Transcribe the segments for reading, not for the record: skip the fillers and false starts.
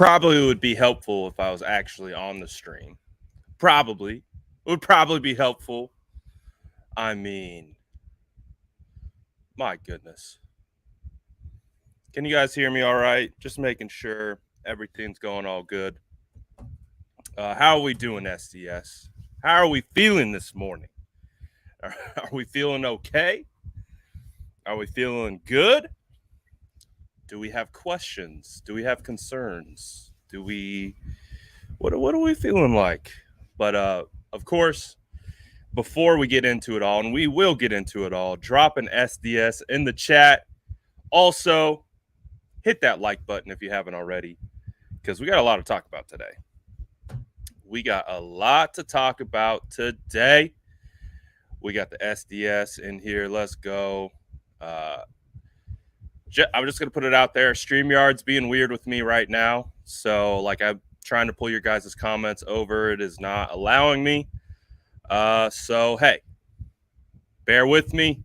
Probably would be helpful if I was actually on the stream. Probably. Would probably be helpful. I mean, my goodness. Can you guys hear me all right? Just making sure everything's going all good. How are we doing, SDS? How are we feeling this morning? Are we feeling okay? Are we feeling good? Do we have questions? Do we have concerns? What are we feeling like? But of course, before we get into it all, and we will get into it all, drop an SDS in the chat. Also, hit that like button if you haven't already, because we got a lot to talk about today. We got a lot to talk about today. We got the SDS in here. Let's go. I'm just going to put it out there. StreamYard's being weird with me right now. So, like, I'm trying to pull your guys' comments over. It is not allowing me. So, hey, bear with me.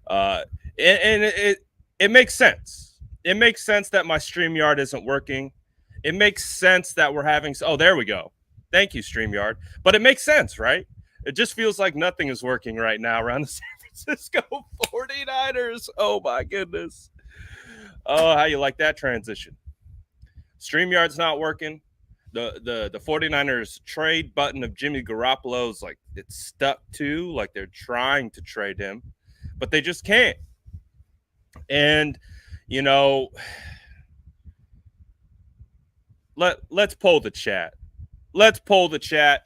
And it makes sense. It makes sense that my StreamYard isn't working. It makes sense that we're having – oh, there we go. Thank you, StreamYard. But it makes sense, right? It just feels like nothing is working right now around the San Francisco 49ers. Oh, my goodness. Oh, how you like that transition? StreamYard's not working. The 49ers trade button of Jimmy Garoppolo is like it's stuck to, like they're trying to trade him, but they just can't. And, you know, let's poll the chat. Let's poll the chat.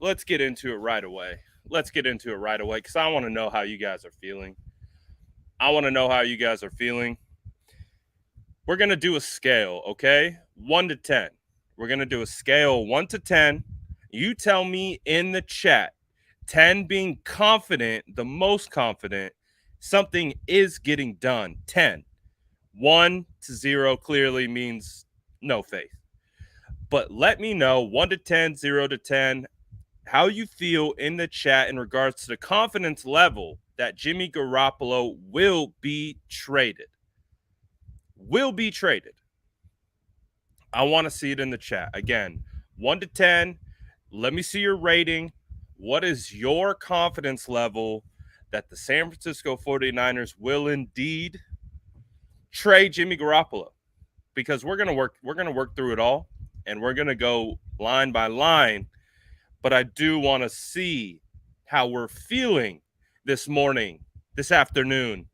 Let's get into it right away. Because I want to know how you guys are feeling. We're going to do a scale, okay? 1 to 10. We're going to do a scale 1 to 10. You tell me in the chat, 10 being confident, the most confident, something is getting done. 10. 1 to 0 clearly means no faith. But let me know 1 to 10, 0 to 10, how you feel in the chat in regards to the confidence level that Jimmy Garoppolo will be traded. I want to see it in the chat. Again, 1 to 10. Let me see your rating. What is your confidence level that the San Francisco 49ers will indeed trade Jimmy Garoppolo? Because we're going to work through it all, and we're going to go line by line. But I do want to see how we're feeling this morning, this afternoon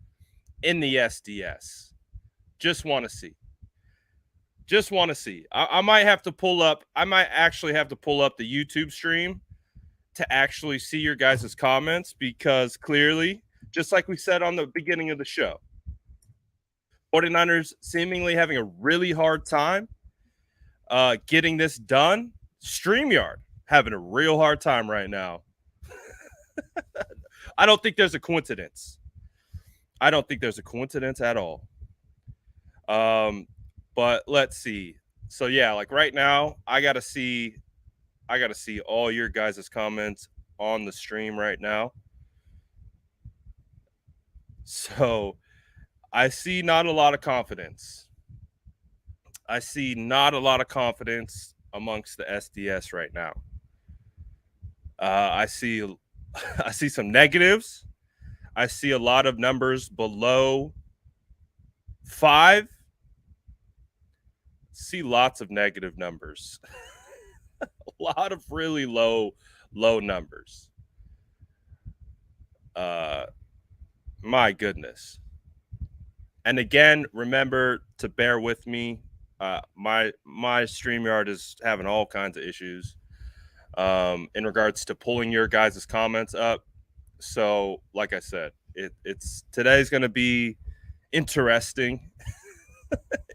in the SDS. Just want to see. I might actually have to pull up the YouTube stream to actually see your guys' comments, because clearly, just like we said on the beginning of the show, 49ers seemingly having a really hard time getting this done. StreamYard having a real hard time right now. I don't think there's a coincidence. At all. But let's see. So yeah, like right now, I gotta see all your guys' comments on the stream right now. So I see not a lot of confidence. amongst the SDS right now. I see some negatives. I see a lot of numbers below 5. See lots of negative numbers. A lot of really low numbers. My goodness. And again, remember to bear with me. My StreamYard is having all kinds of issues in regards to pulling your guys' comments up. So, like I said, it's today's going to be interesting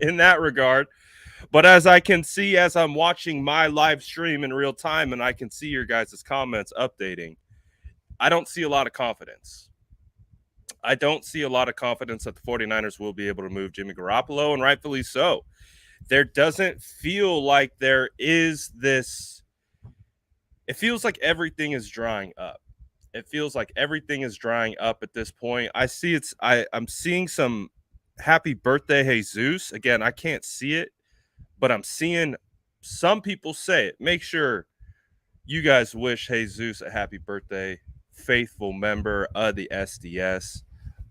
in that regard. But as I can see, as I'm watching my live stream in real time, and I can see your guys' comments updating, I don't see a lot of confidence. that the 49ers will be able to move Jimmy Garoppolo, and rightfully so. There doesn't feel like there is this – it feels like everything is drying up. At this point. I'm seeing some happy birthday, Jesus. Again, I can't see it, but I'm seeing some people say it. Make sure you guys wish Jesus a happy birthday, faithful member of the SDS.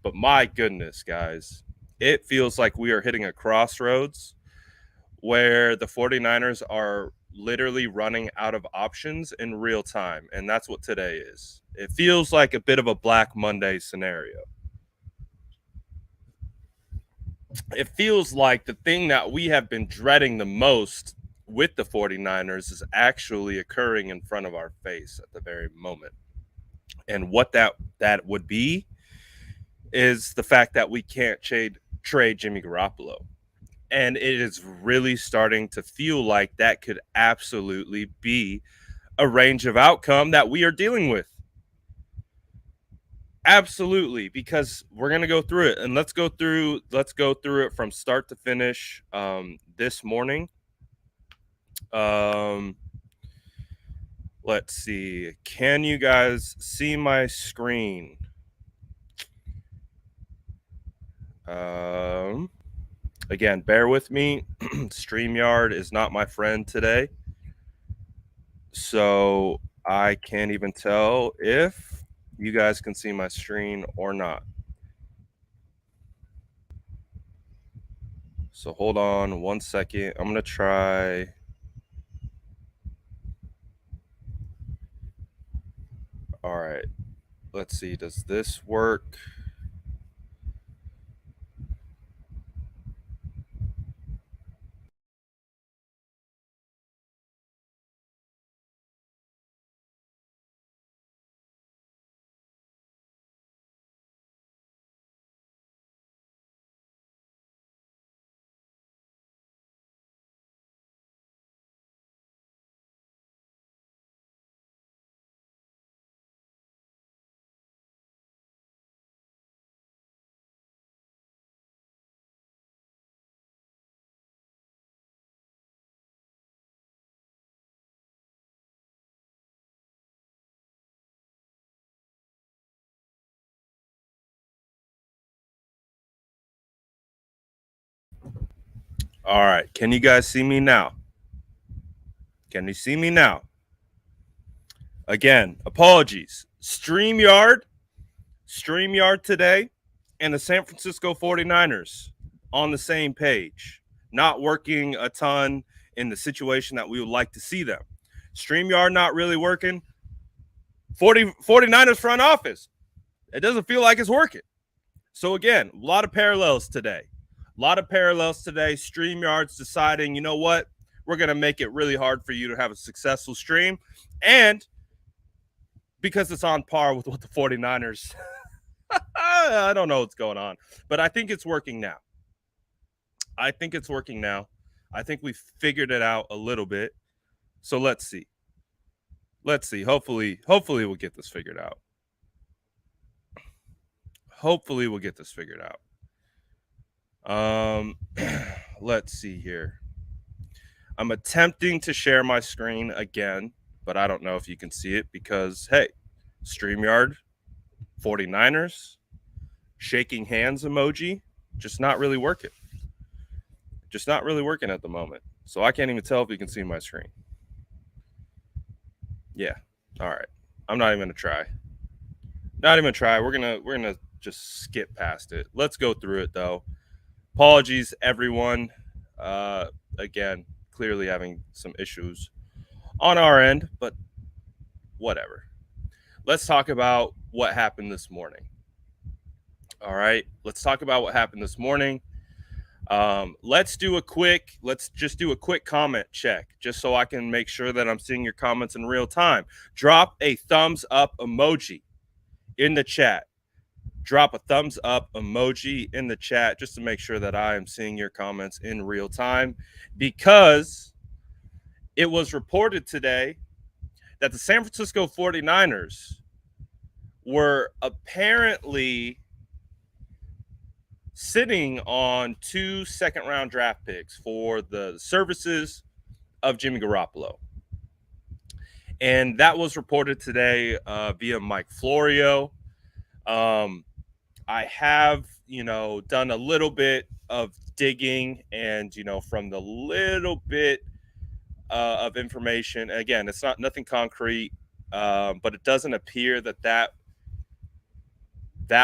But my goodness, guys, it feels like we are hitting a crossroads where the 49ers are literally running out of options in real time. And that's what today is. It feels like a bit of a Black Monday scenario. It feels like the thing that we have been dreading the most with the 49ers is actually occurring in front of our face at the very moment. And what that would be is the fact that we can't trade Jimmy Garoppolo. And it is really starting to feel like that could absolutely be a range of outcome that we are dealing with. Absolutely, because we're going to go through it, and let's go through it from start to finish this morning. Let's see. Can you guys see my screen? Again, bear with me. StreamYard is not my friend today, so I can't even tell if you guys can see my screen or not. So hold on one second. I'm going to try. All right. Let's see. Does this work? All right. Can you guys see me now? Can you see me now? Again, apologies. StreamYard today, and the San Francisco 49ers on the same page, not working a ton in the situation that we would like to see them. StreamYard not really working. 49ers front office, it doesn't feel like it's working. So again, a lot of parallels today. StreamYard's deciding, you know what? We're going to make it really hard for you to have a successful stream. And because it's on par with what the 49ers, I don't know what's going on, but I think it's working now. I think we figured it out a little bit. So let's see. Hopefully we'll get this figured out. Let's see here. I'm attempting to share my screen again, but I don't know if you can see it because, hey, StreamYard, 49ers, shaking hands emoji, just not really working. At the moment. So I can't even tell if you can see my screen. Yeah. All right. I'm not even going to try. We're going to just skip past it. Let's go through it though. Apologies everyone. Again, clearly having some issues on our end, but whatever. Let's talk about what happened this morning. All right, let's talk about what happened this morning. Let's just do a quick comment check, just so I can make sure that I'm seeing your comments in real time. Drop a thumbs up emoji in the chat. Drop a thumbs up emoji in the chat just to make sure that I am seeing your comments in real time, because it was reported today that the San Francisco 49ers were apparently sitting on 2 second-round draft picks for the services of Jimmy Garoppolo. And that was reported today via Mike Florio. I have, done a little bit of digging and, from the little bit of information, again, it's not nothing concrete, but it doesn't appear that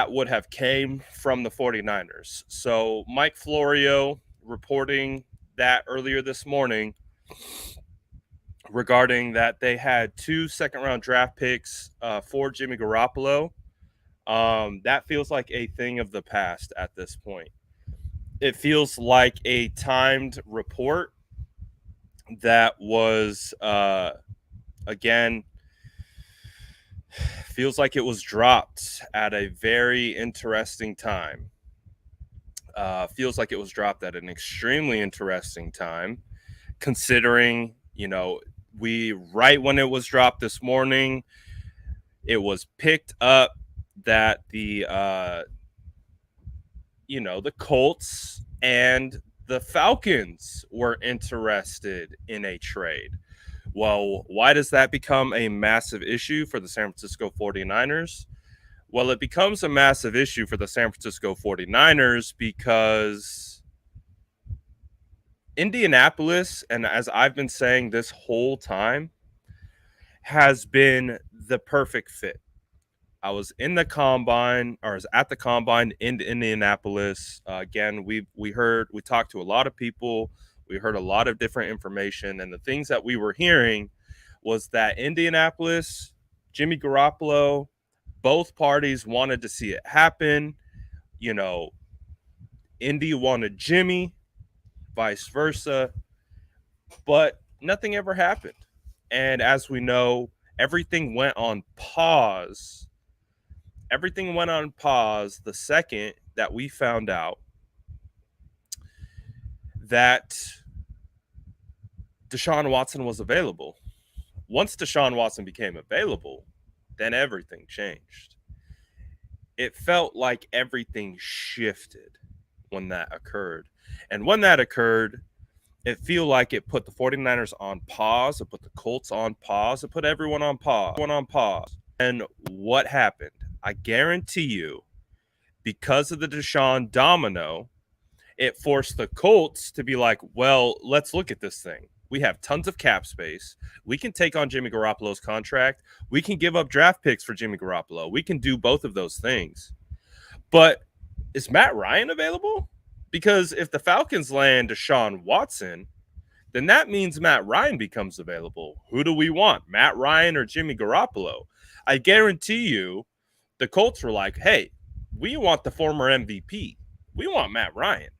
would have came from the 49ers. So Mike Florio reporting that earlier this morning regarding that they had 2 second-round draft picks for Jimmy Garoppolo. That feels like a thing of the past at this point. It feels like a timed report that was, again, feels like it was dropped at a very interesting time. Feels like it was dropped at an extremely interesting time, considering, right when it was dropped this morning, it was picked up that the Colts and the Falcons were interested in a trade. Well, why does that become a massive issue for the San Francisco 49ers? Well, it becomes a massive issue for the San Francisco 49ers because Indianapolis, and as I've been saying this whole time, has been the perfect fit. I was in the combine, or was at the combine in Indianapolis. Again, we talked to a lot of people. We heard a lot of different information, and the things that we were hearing was that Indianapolis, Jimmy Garoppolo, both parties wanted to see it happen. Indy wanted Jimmy, vice versa, but nothing ever happened. And as we know, everything went on pause. Everything went on pause the second that we found out that Deshaun Watson was available. Once Deshaun Watson became available, then everything changed. It felt like everything shifted when that occurred. And when that occurred, it feel like it put the 49ers on pause, it put the Colts on pause, it put everyone on pause. And what happened? I guarantee you, because of the Deshaun domino, it forced the Colts to be like, well, let's look at this thing. We have tons of cap space. We can take on Jimmy Garoppolo's contract. We can give up draft picks for Jimmy Garoppolo. We can do both of those things. But is Matt Ryan available? Because if the Falcons land Deshaun Watson, then that means Matt Ryan becomes available. Who do we want, Matt Ryan or Jimmy Garoppolo? I guarantee you the Colts were like, hey, we want the former MVP. We want Matt Ryan.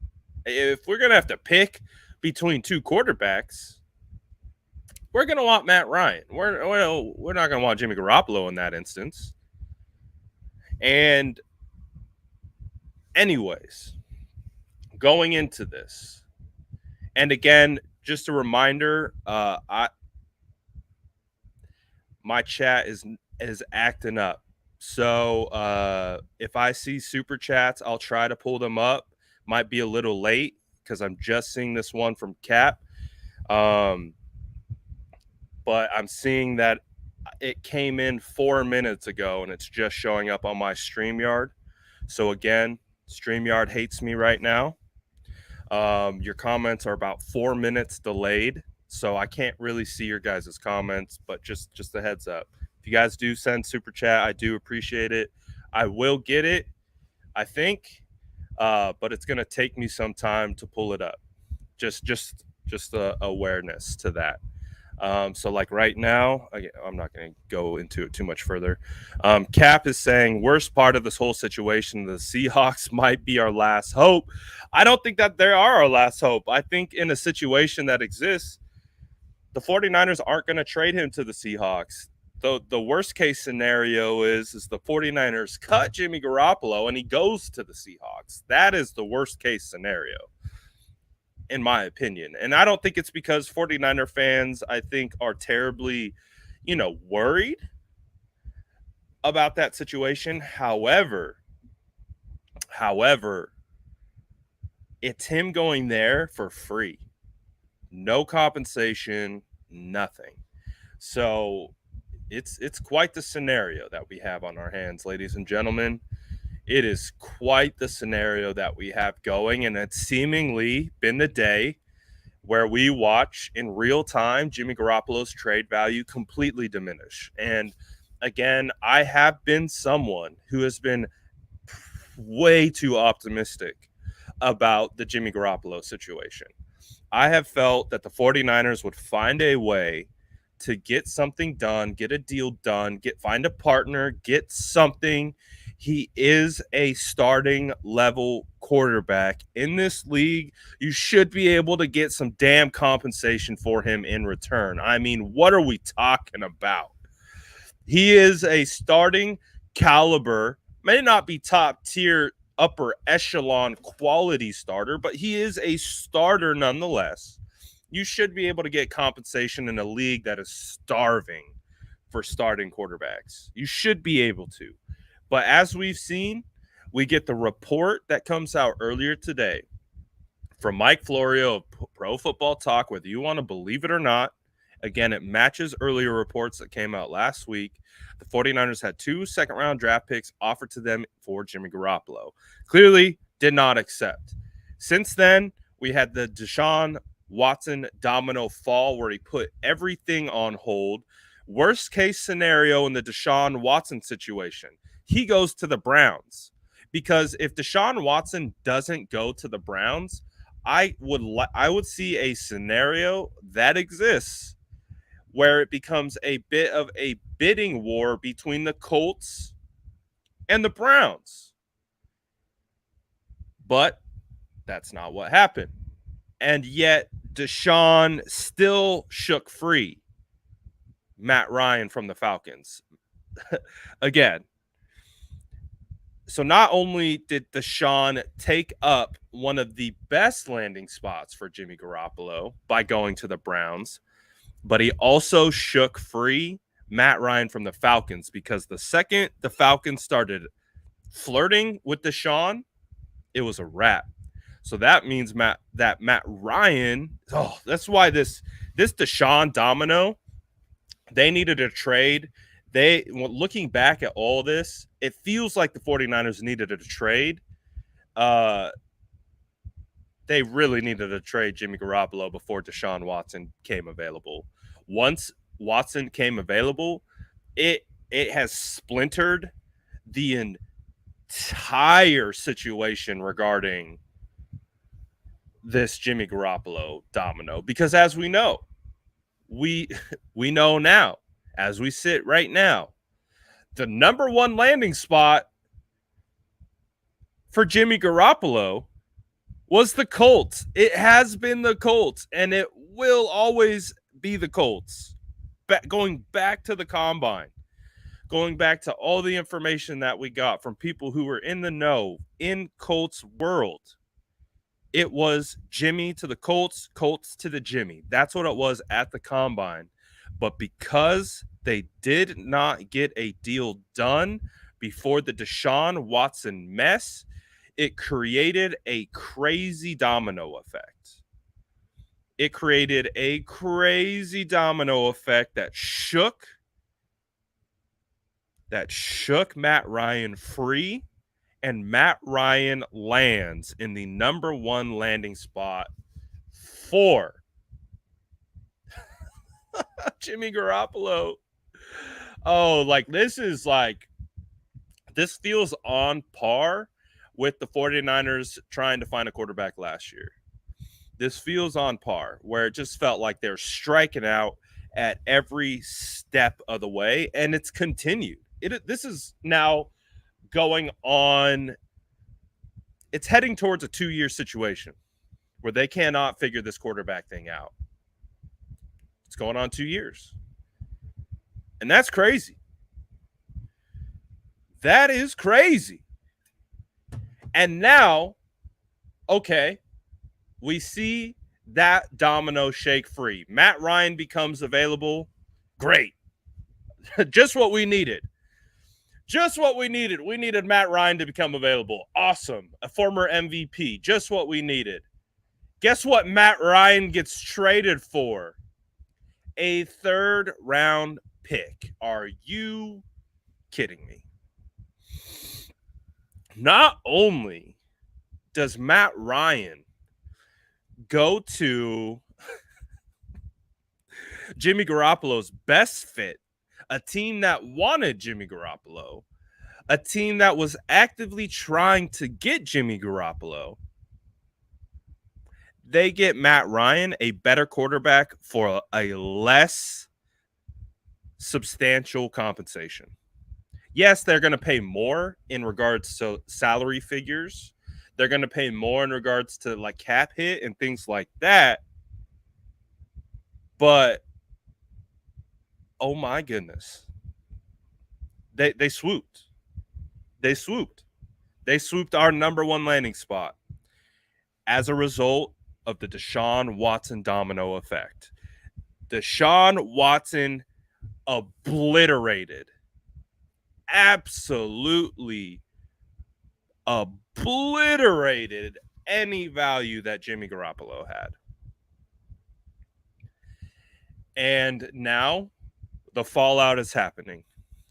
If we're going to have to pick between two quarterbacks, we're going to want Matt Ryan. We're not going to want Jimmy Garoppolo in that instance. And anyways, going into this, and again, just a reminder, my chat is acting up. So if I see super chats, I'll try to pull them up. Might be a little late because I'm just seeing this one from Cap. But I'm seeing that it came in 4 minutes ago and it's just showing up on my StreamYard. So again, StreamYard hates me right now. Your comments are about 4 minutes delayed, so I can't really see your guys' comments, but just a heads up. If you guys do send super chat, I do appreciate it. I will get it, I think, but it's going to take me some time to pull it up. Just awareness to that. So like right now, I'm not going to go into it too much further. Cap is saying worst part of this whole situation, the Seahawks might be our last hope. I don't think that they are our last hope. I think in a situation that exists, the 49ers aren't going to trade him to the Seahawks. The worst case scenario is the 49ers cut Jimmy Garoppolo and he goes to the Seahawks. That is the worst case scenario, in my opinion. And I don't think it's because 49er fans, I think, are terribly, worried about that situation. However, it's him going there for free. No compensation, nothing. So it's quite the scenario that we have on our hands, ladies and gentlemen. It is quite the scenario that we have going, and it's seemingly been the day where we watch in real time Jimmy Garoppolo's trade value completely diminish. And again, I have been someone who has been way too optimistic about the Jimmy Garoppolo situation. I have felt that the 49ers would find a way to get something done, get a deal done, find a partner, get something. He is a starting level quarterback in this league. You should be able to get some damn compensation for him in return. I mean, what are we talking about? He is a starting caliber, may not be top tier, upper echelon quality starter, but he is a starter nonetheless. You should be able to get compensation in a league that is starving for starting quarterbacks. You should be able to. But as we've seen, we get the report that comes out earlier today from Mike Florio of Pro Football Talk, whether you want to believe it or not. Again, it matches earlier reports that came out last week. The 49ers had 2 second-round draft picks offered to them for Jimmy Garoppolo. Clearly did not accept. Since then, we had the Deshaun Watson domino fall where he put everything on hold. Worst case scenario in the Deshaun Watson situation, he goes to the Browns. Because if Deshaun Watson doesn't go to the Browns, I would see a scenario that exists where it becomes a bit of a bidding war between the Colts and the Browns. But that's not what happened. And yet Deshaun still shook free Matt Ryan from the Falcons. Again, so not only did Deshaun take up one of the best landing spots for Jimmy Garoppolo by going to the Browns, but he also shook free Matt Ryan from the Falcons, because the second the Falcons started flirting with Deshaun, it was a wrap. So that means Matt Ryan, that's why this Deshaun domino, they needed a trade. Looking back at all this, it feels like the 49ers needed a trade. They really needed to trade Jimmy Garoppolo before Deshaun Watson came available. Once Watson came available, it has splintered the entire situation regarding this Jimmy Garoppolo domino. Because as we know, we know now, as we sit right now, the number one landing spot for Jimmy Garoppolo was the Colts. It has been the Colts, and it will always be the Colts. Going back to the combine, going back to all the information that we got from people who were in the know in Colts world, it was Jimmy to the Colts, Colts to the Jimmy. That's what it was at the combine. But because they did not get a deal done before the Deshaun Watson mess, it created a crazy domino effect. It created a crazy domino effect that shook Matt Ryan free, and Matt Ryan lands in the number one landing spot for Jimmy Garoppolo. This feels on par with the 49ers trying to find a quarterback last year. This feels on par, where it just felt like they're striking out at every step of the way, and it's continued. This is now going on. It's heading towards a 2-year situation where they cannot figure this quarterback thing out. It's going on 2 years. And that's crazy. That is crazy. And now, okay, we see that domino shake free. Matt Ryan becomes available. Great. Just what we needed. Just what we needed. We needed Matt Ryan to become available. Awesome. A former MVP. Just what we needed. Guess what Matt Ryan gets traded for? A 3rd round pick. Are you kidding me? not only does Matt Ryan go to Jimmy Garoppolo's best fit, a team that wanted Jimmy Garoppolo, a team that was actively trying to get Jimmy Garoppolo, they get Matt Ryan, a better quarterback, for a less substantial compensation. Yes, they're going to pay more in regards to salary figures. They're going to pay more in regards to like cap hit and things like that. But oh my goodness. They swooped. They swooped. They swooped our number one landing spot as a result of the Deshaun Watson domino effect. Deshaun Watson absolutely obliterated any value that Jimmy Garoppolo had. And now the fallout is happening.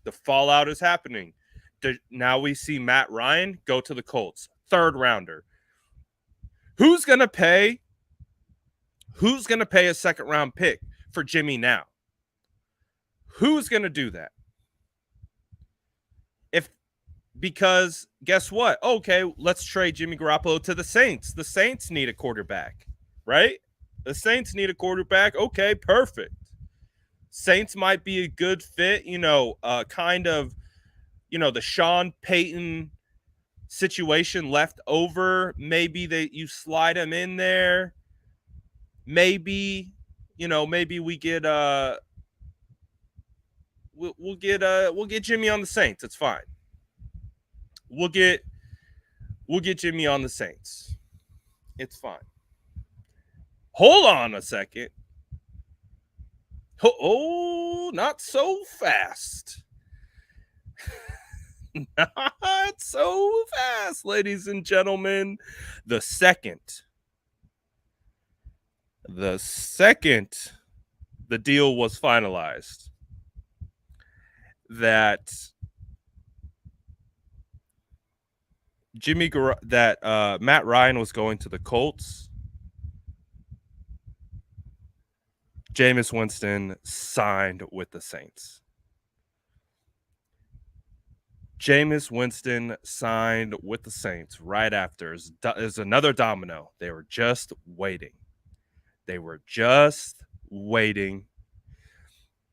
The fallout is happening. Now we see Matt Ryan go to the Colts, third rounder. Who's going to pay a second round pick for Jimmy now? Who's going to do that? Because guess what? Okay, let's trade Jimmy Garoppolo to the Saints. The Saints need a quarterback, right? The Saints need a quarterback. Okay, perfect. Saints might be a good fit, kind of, the Sean Payton situation left over. Maybe you slide him in there. Maybe, maybe we get we'll get Jimmy on the Saints. It's fine. We'll get Jimmy on the Saints. It's fine. Hold on a second. Oh, not so fast. Not so fast, ladies and gentlemen. The second the deal was finalized that Matt Ryan was going to the Colts, Jameis Winston signed with the Saints. Jameis Winston signed with the Saints right after. There's another domino. They were just waiting.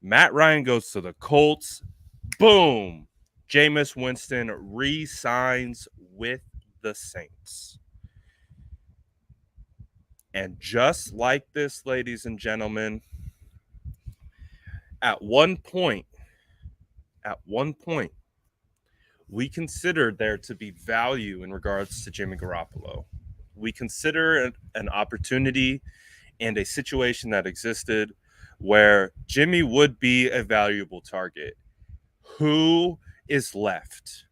Matt Ryan goes to the Colts. Boom. Jameis Winston re-signs with the Saints. And just like this, ladies and gentlemen, at one point, we considered there to be value in regards to Jimmy Garoppolo. We consider an opportunity and a situation that existed where Jimmy would be a valuable target. Who is left?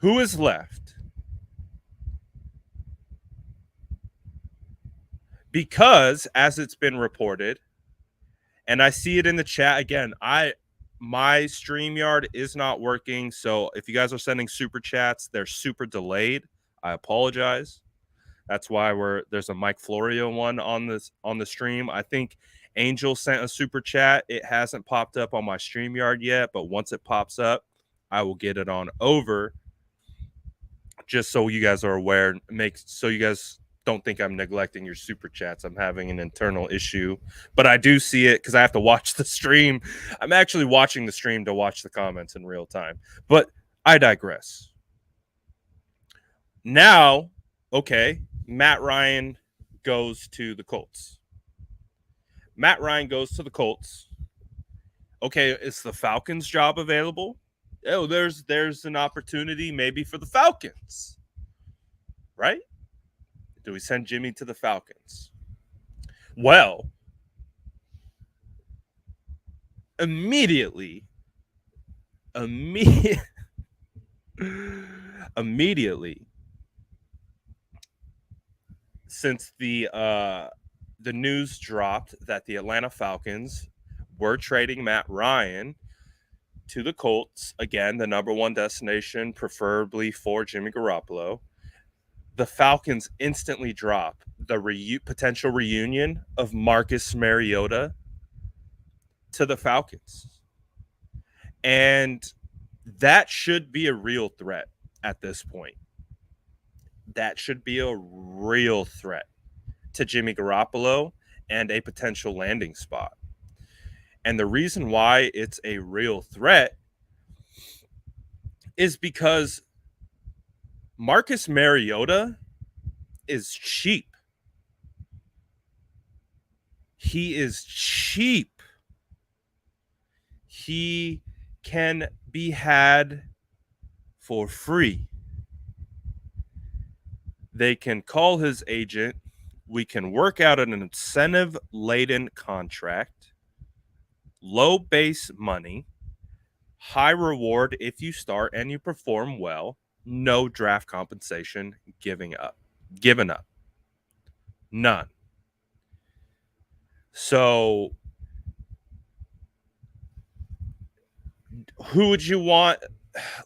Who is left? Because, as it's been reported, and I see it in the chat again, my StreamYard is not working. So if you guys are sending super chats, they're super delayed. I apologize. That's why there's a Mike Florio one on the stream. I think Angel sent a super chat. It hasn't popped up on my StreamYard yet, but once it pops up, I will get it on over. Just so you guys are aware, so you guys don't think I'm neglecting your super chats. I'm having an internal issue, but I do see it because I have to watch the stream. I'm actually watching the stream to watch the comments in real time, but I digress. Now, okay, Matt Ryan goes to the Colts. Okay, is the Falcons job available? Oh, there's an opportunity maybe for the Falcons, right? Do we send Jimmy to the Falcons? Well, immediately, since the news dropped that the Atlanta Falcons were trading Matt Ryan to the Colts, again, the number one destination, preferably for Jimmy Garoppolo. The Falcons instantly drop the potential reunion of Marcus Mariota to the Falcons. And that should be a real threat at this point. That should be a real threat to Jimmy Garoppolo and a potential landing spot. And the reason why it's a real threat is because Marcus Mariota is cheap. He is cheap. He can be had for free. They can call his agent. We can work out an incentive-laden contract, low base money, high reward if you start and you perform well, no draft compensation given up. None. So who would you want?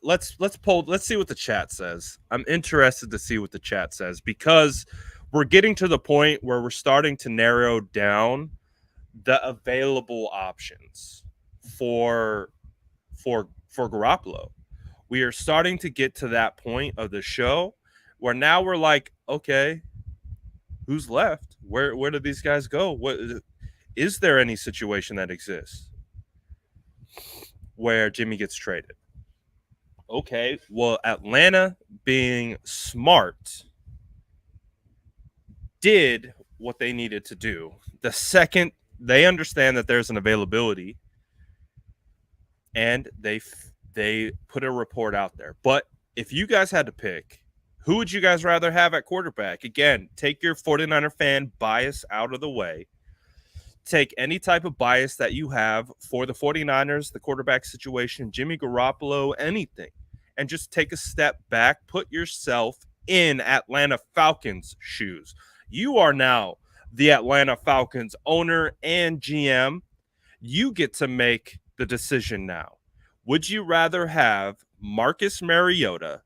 Let's see what the chat says. I'm interested to see what the chat says because we're getting to the point where we're starting to narrow down the available options for Garoppolo. We are starting to get to that point of the show where now we're like, okay, who's left? Where do these guys go? What is there any situation that exists where Jimmy gets traded? Okay, well, Atlanta, being smart, did what they needed to do. The second they understand that there's an availability, and they put a report out there. But if you guys had to pick, who would you guys rather have at quarterback? Again, take your 49er fan bias out of the way. Take any type of bias that you have for the 49ers, the quarterback situation, Jimmy Garoppolo, anything, and just take a step back. Put yourself in Atlanta Falcons' shoes. You are now the Atlanta Falcons owner and GM. You get to make the decision now. Would you rather have Marcus Mariota,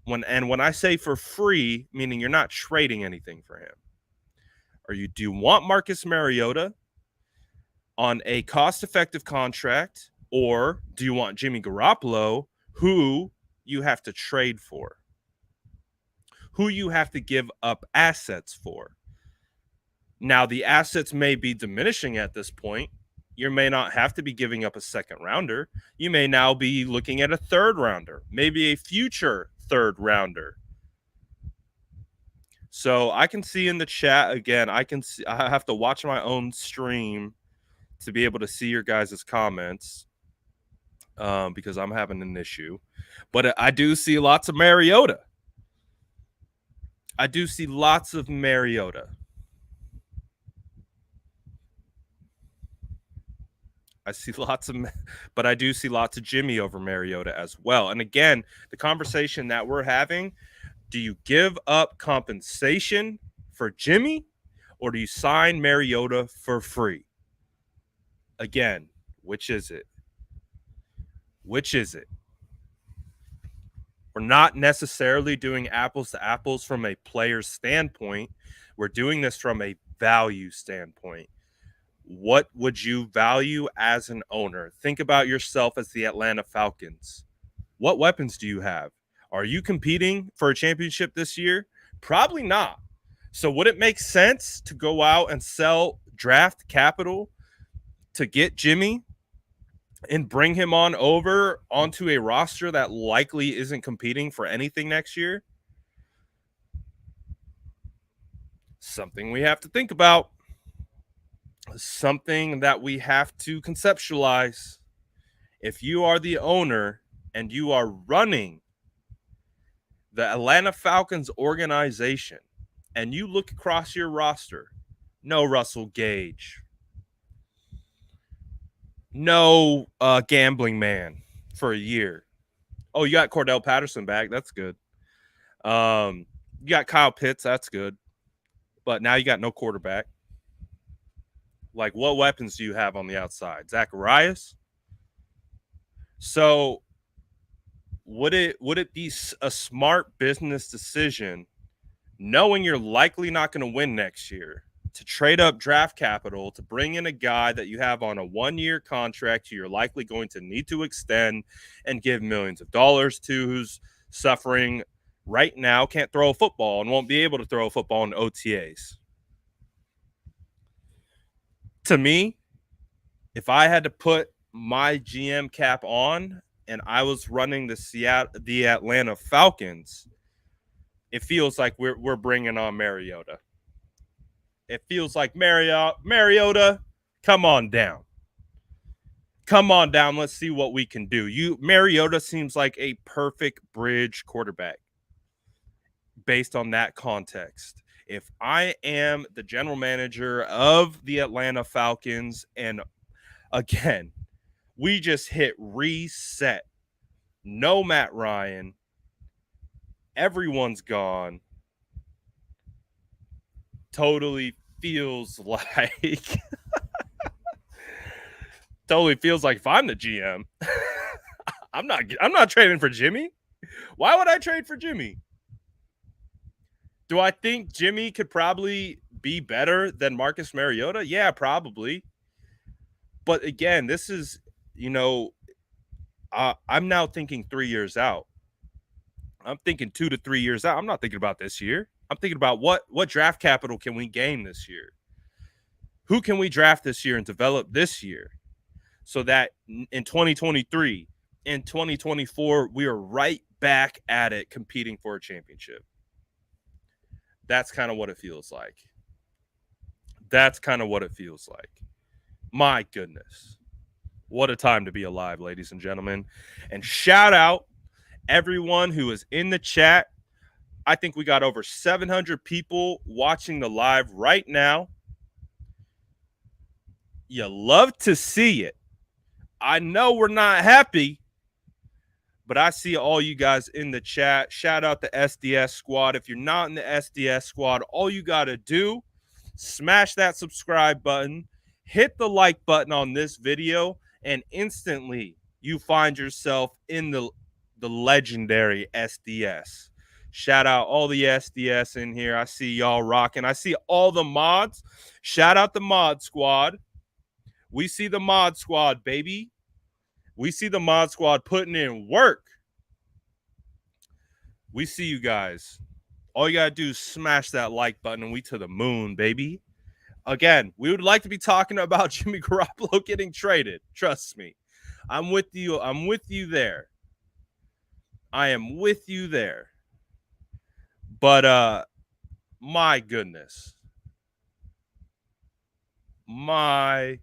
when I say for free, meaning you're not trading anything for him, do you want Marcus Mariota on a cost-effective contract, or do you want Jimmy Garoppolo, who you have to trade for, who you have to give up assets for? Now, the assets may be diminishing at this point. You may not have to be giving up a second rounder. You may now be looking at a third rounder, maybe a future third rounder. So I can see in the chat, again, I have to watch my own stream to be able to see your guys' comments because I'm having an issue. But I do see lots of Mariota. I see lots of but I do see lots of Jimmy over Mariota as well. And again, the conversation that we're having, do you give up compensation for Jimmy, or do you sign Mariota for free? Again, which is it? We're not necessarily doing apples to apples from a player's standpoint. We're doing this from a value standpoint. What would you value as an owner? Think about yourself as the Atlanta Falcons. What weapons do you have? Are you competing for a championship this year? Probably not. So would it make sense to go out and sell draft capital to get Jimmy and bring him on over onto a roster that likely isn't competing for anything next year? Something we have to think about. Something that we have to conceptualize. If you are the owner and you are running the Atlanta Falcons organization and you look across your roster, no Russell Gage, no gambling man for a year. Oh, you got Cordell Patterson back. That's good. You got Kyle Pitts. That's good. But now you got no quarterback. Like, what weapons do you have on the outside? Zacharias? So would it be a smart business decision, knowing you're likely not going to win next year, to trade up draft capital to bring in a guy that you have on a 1-year contract you're likely going to need to extend and give millions of dollars to, who's suffering right now, can't throw a football and won't be able to throw a football in OTAs? To me, if I had to put my GM cap on and I was running the Atlanta Falcons, it feels like we're bringing on Mariota. It feels like Mariota, come on down. Come on down. Let's see what we can do. Mariota seems like a perfect bridge quarterback based on that context. If I am the general manager of the Atlanta Falcons, and again, we just hit reset. No Matt Ryan. Everyone's gone. Totally feels like if I'm the GM, I'm not trading for Jimmy. Why would I trade for Jimmy? Do I think Jimmy could probably be better than Marcus Mariota? Yeah, probably. But again, this is, I'm now thinking 3 years out. I'm thinking 2 to 3 years out. I'm not thinking about this year. I'm thinking about what draft capital can we gain this year? Who can we draft this year and develop this year so that in 2023, in 2024, we are right back at it competing for a championship? That's kind of what it feels like. My goodness. What a time to be alive, ladies and gentlemen. And shout out everyone who is in the chat. I think we got over 700 people watching the live right now. You love to see it. I know we're not happy, but I see all you guys in the chat. Shout out the SDS squad. If you're not in the SDS squad, all you got to do, smash that subscribe button, hit the like button on this video, and instantly you find yourself in the legendary SDS. Shout out all the SDS in here. I see y'all rocking. I see all the mods. Shout out the mod squad. We see the mod squad, baby. We see the mod squad putting in work. We see you guys. All you got to do is smash that like button and we to the moon, baby. Again, we would like to be talking about Jimmy Garoppolo getting traded. Trust me. I'm with you. I'm with you there. I am with you there. But my goodness. My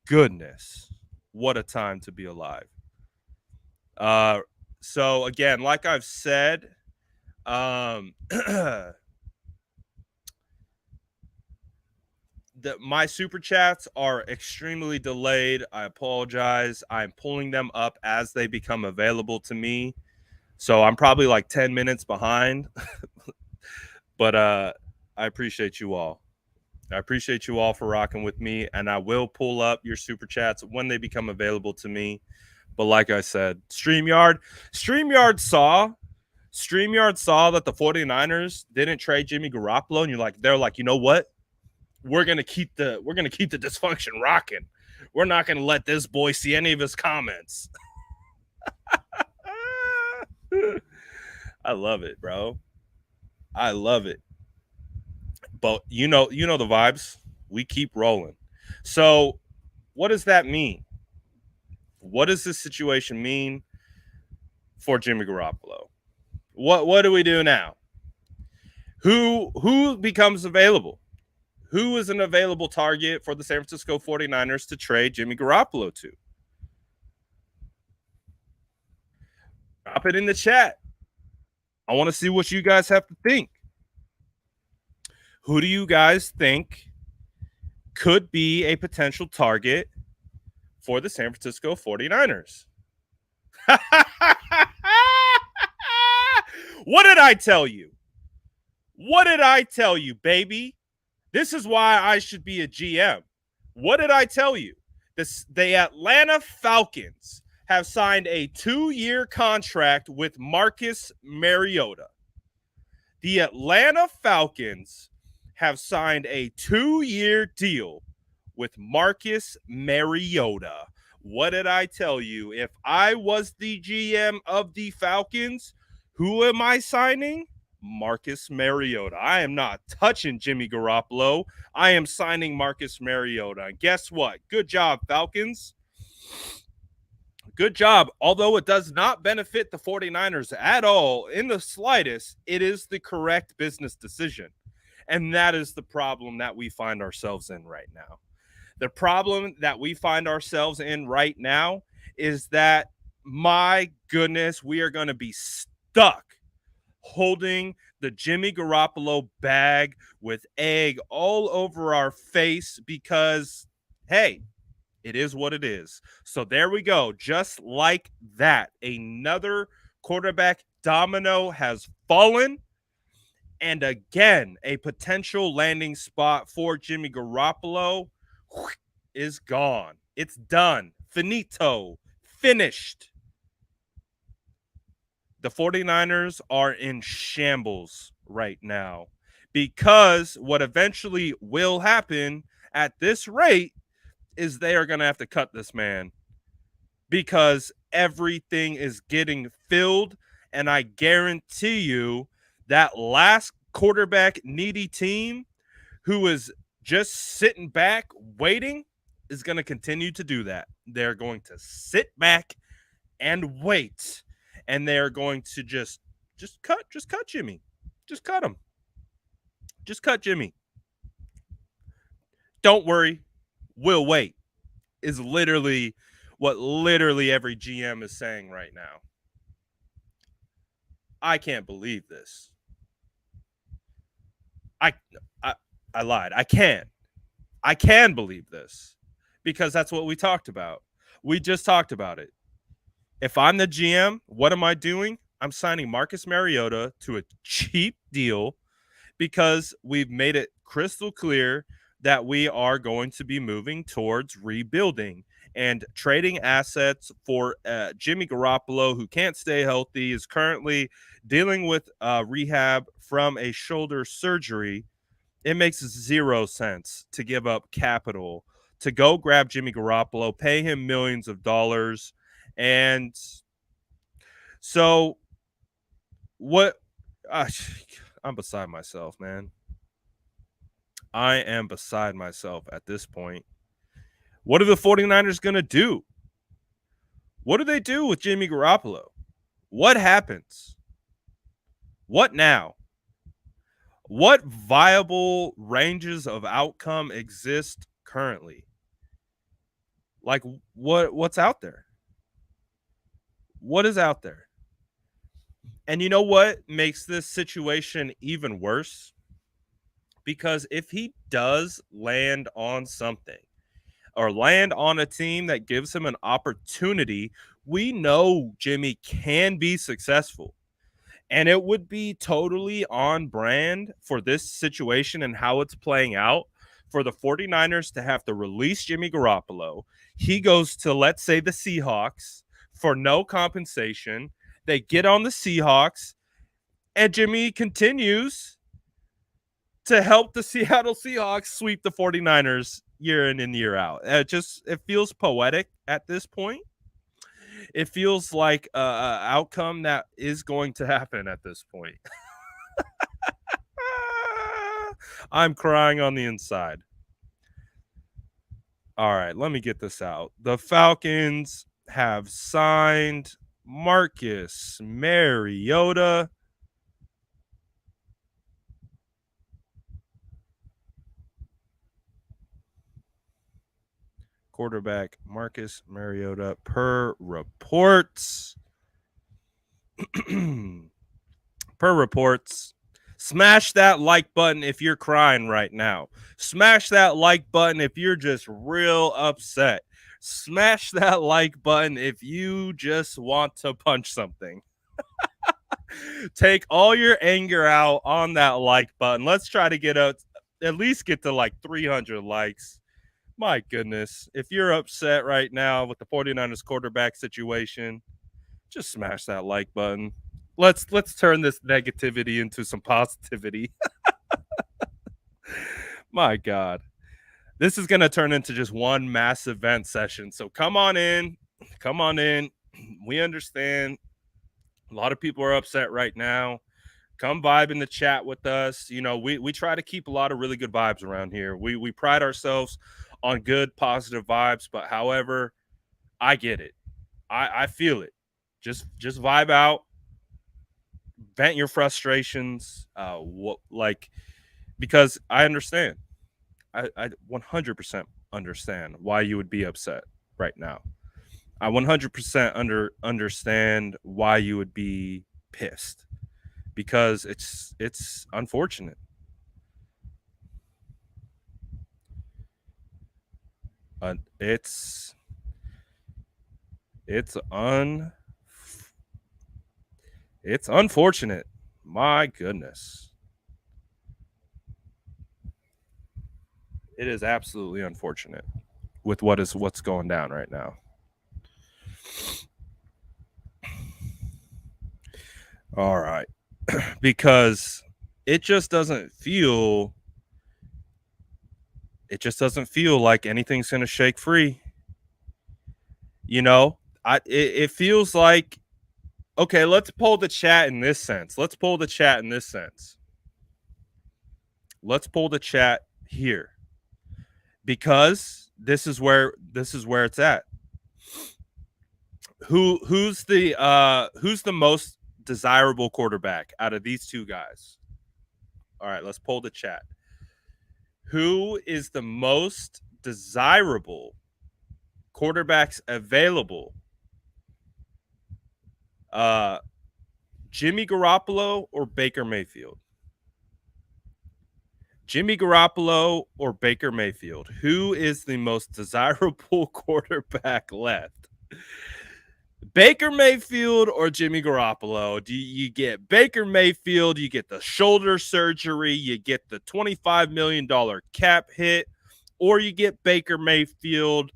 goodness. What a time to be alive. So again, like I've said, my super chats are extremely delayed. I apologize. I'm pulling them up as they become available to me. So I'm probably like 10 minutes behind. But I appreciate you all. I appreciate you all for rocking with me, and I will pull up your super chats when they become available to me. But like I said, StreamYard saw that the 49ers didn't trade Jimmy Garoppolo, and they're like, you know what? We're gonna keep the dysfunction rocking. We're not gonna let this boy see any of his comments. I love it, bro. I love it. But you know the vibes. We keep rolling. So what does that mean? What does this situation mean for Jimmy Garoppolo? What do we do now? Who becomes available? Who is an available target for the San Francisco 49ers to trade Jimmy Garoppolo to? Drop it in the chat. I want to see what you guys have to think. Who do you guys think could be a potential target for the San Francisco 49ers? What did I tell you? What did I tell you, baby? This is why I should be a GM. What did I tell you? The Atlanta Falcons have signed a 2-year contract with Marcus Mariota. The Atlanta Falcons have signed a 2-year deal with Marcus Mariota. What did I tell you? If I was the GM of the Falcons, who am I signing? Marcus Mariota. I am not touching Jimmy Garoppolo. I am signing Marcus Mariota. And guess what? Good job, Falcons. Good job. Although it does not benefit the 49ers at all in the slightest, it is the correct business decision. And that is the problem that we find ourselves in right now. The problem that we find ourselves in right now is that, my goodness, we are going to be stuck holding the Jimmy Garoppolo bag with egg all over our face because, hey, it is what it is. So there we go. Just like that, another quarterback domino has fallen. And again, a potential landing spot for Jimmy Garoppolo is gone. It's done. Finito. Finished. The 49ers are in shambles right now because what eventually will happen at this rate is they are going to have to cut this man because everything is getting filled. And I guarantee you that last quarterback needy team who is just sitting back waiting is going to continue to do that. They're going to sit back and wait. And they're going to just cut Jimmy. Just cut him. Just cut Jimmy. Don't worry. We'll wait. Is literally what every GM is saying right now. I can't believe this. I lied. I can believe this because that's what we talked about. We just talked about it. If I'm the GM, what am I doing? I'm signing Marcus Mariota to a cheap deal because we've made it crystal clear that we are going to be moving towards rebuilding and trading assets for Jimmy Garoppolo, who can't stay healthy, is currently dealing with rehab from a shoulder surgery. It makes zero sense to give up capital to go grab Jimmy Garoppolo, pay him millions of dollars. And so what I'm beside myself, man. I am beside myself at this point. What are the 49ers going to do? What do they do with Jimmy Garoppolo? What happens? What now? What viable ranges of outcome exist currently? Like what's out there? What is out there? And you know what makes this situation even worse? Because if he does land on something or land on a team that gives him an opportunity, we know Jimmy can be successful. And it would be totally on brand for this situation and how it's playing out for the 49ers to have to release Jimmy Garoppolo. He goes to, let's say, the Seahawks for no compensation. They get on the Seahawks, and Jimmy continues to help the Seattle Seahawks sweep the 49ers year in and year out. It feels poetic at this point. It feels like an outcome that is going to happen at this point. I'm crying on the inside. All right, let me get this out. The Falcons have signed Marcus Mariota. Quarterback Marcus Mariota per reports. Per reports. Smash that like button if you're crying right now. Smash that like button if you're just real upset. Smash that like button if you just want to punch something. Take all your anger out on that like button. Let's try to at least get to like 300 likes. My goodness. If you're upset right now with the 49ers quarterback situation, just smash that like button. Let's turn this negativity into some positivity. My God. This is going to turn into just one massive vent session. So come on in. Come on in. We understand. A lot of people are upset right now. Come vibe in the chat with us. You know, we try to keep a lot of really good vibes around here. We pride ourselves on good, positive vibes. But however, I get it. I feel it. Just vibe out, vent your frustrations. Because I understand. I 100% understand why you would be upset right now. I 100% understand why you would be pissed because it's unfortunate. It's unfortunate. My goodness. It is absolutely unfortunate with what's going down right now. All right. Because it just doesn't feel like anything's going to shake free. You know, it feels like, okay, let's pull the chat in this sense. Let's pull the chat here. Because this is where it's at. Who's the most desirable quarterback out of these two guys? All right, let's pull the chat. Who is the most desirable quarterbacks available? Jimmy Garoppolo or Baker Mayfield? Jimmy Garoppolo or Baker Mayfield? Who is the most desirable quarterback left? Baker Mayfield or Jimmy Garoppolo? Do you get Baker Mayfield? You get the shoulder surgery. You get the $25 million cap hit, or you get Baker Mayfield.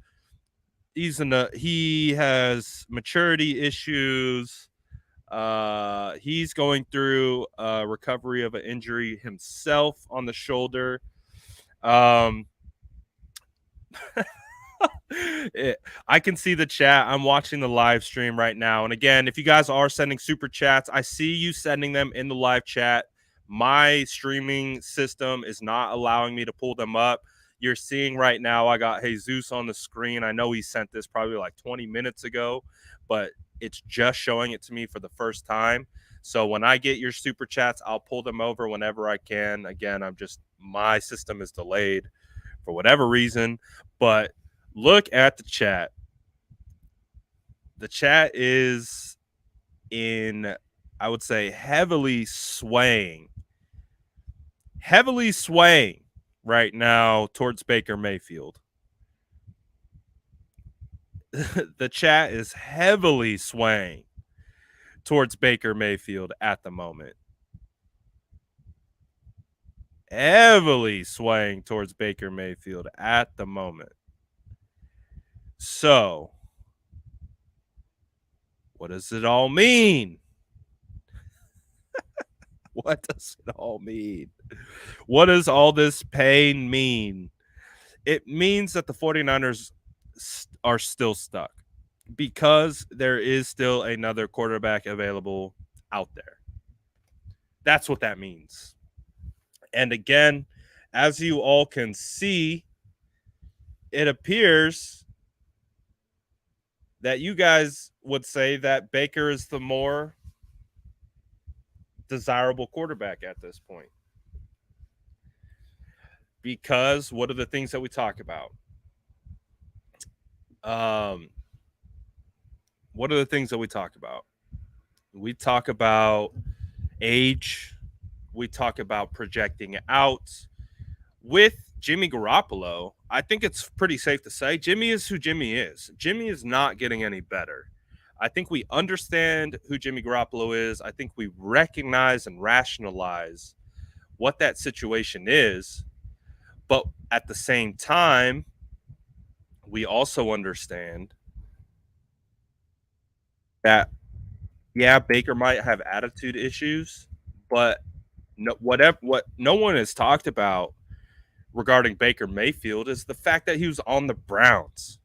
He has maturity issues. He's going through a recovery of an injury himself on the shoulder. I can see the chat. I'm watching the live stream right now. And again, if you guys are sending super chats, I see you sending them in the live chat. My streaming system is not allowing me to pull them up. You're seeing right now, I got Jesus on the screen. I know he sent this probably like 20 minutes ago, but it's just showing it to me for the first time. So when I get your super chats, I'll pull them over whenever I can. Again, my system is delayed for whatever reason, but look at the chat. The chat is I would say, heavily swaying right now towards Baker Mayfield. The chat is heavily swaying towards Baker Mayfield at the moment. Heavily swaying towards Baker Mayfield at the moment. So, what does it all mean? What does it all mean? What does all this pain mean? It means that the 49ers are still stuck because there is still another quarterback available out there. That's what that means. And again, as you all can see, it appears that you guys would say that Baker is the more desirable quarterback at this point. Because what are the things that we talk about? What are the things that we talk about? We talk about age. We talk about projecting out. With Jimmy Garoppolo, I think it's pretty safe to say Jimmy is who Jimmy is. Jimmy is not getting any better. I think we understand who Jimmy Garoppolo is. I think we recognize and rationalize what that situation is. But at the same time, we also understand that, yeah, Baker might have attitude issues, but what no one has talked about regarding Baker Mayfield is the fact that he was on the Browns.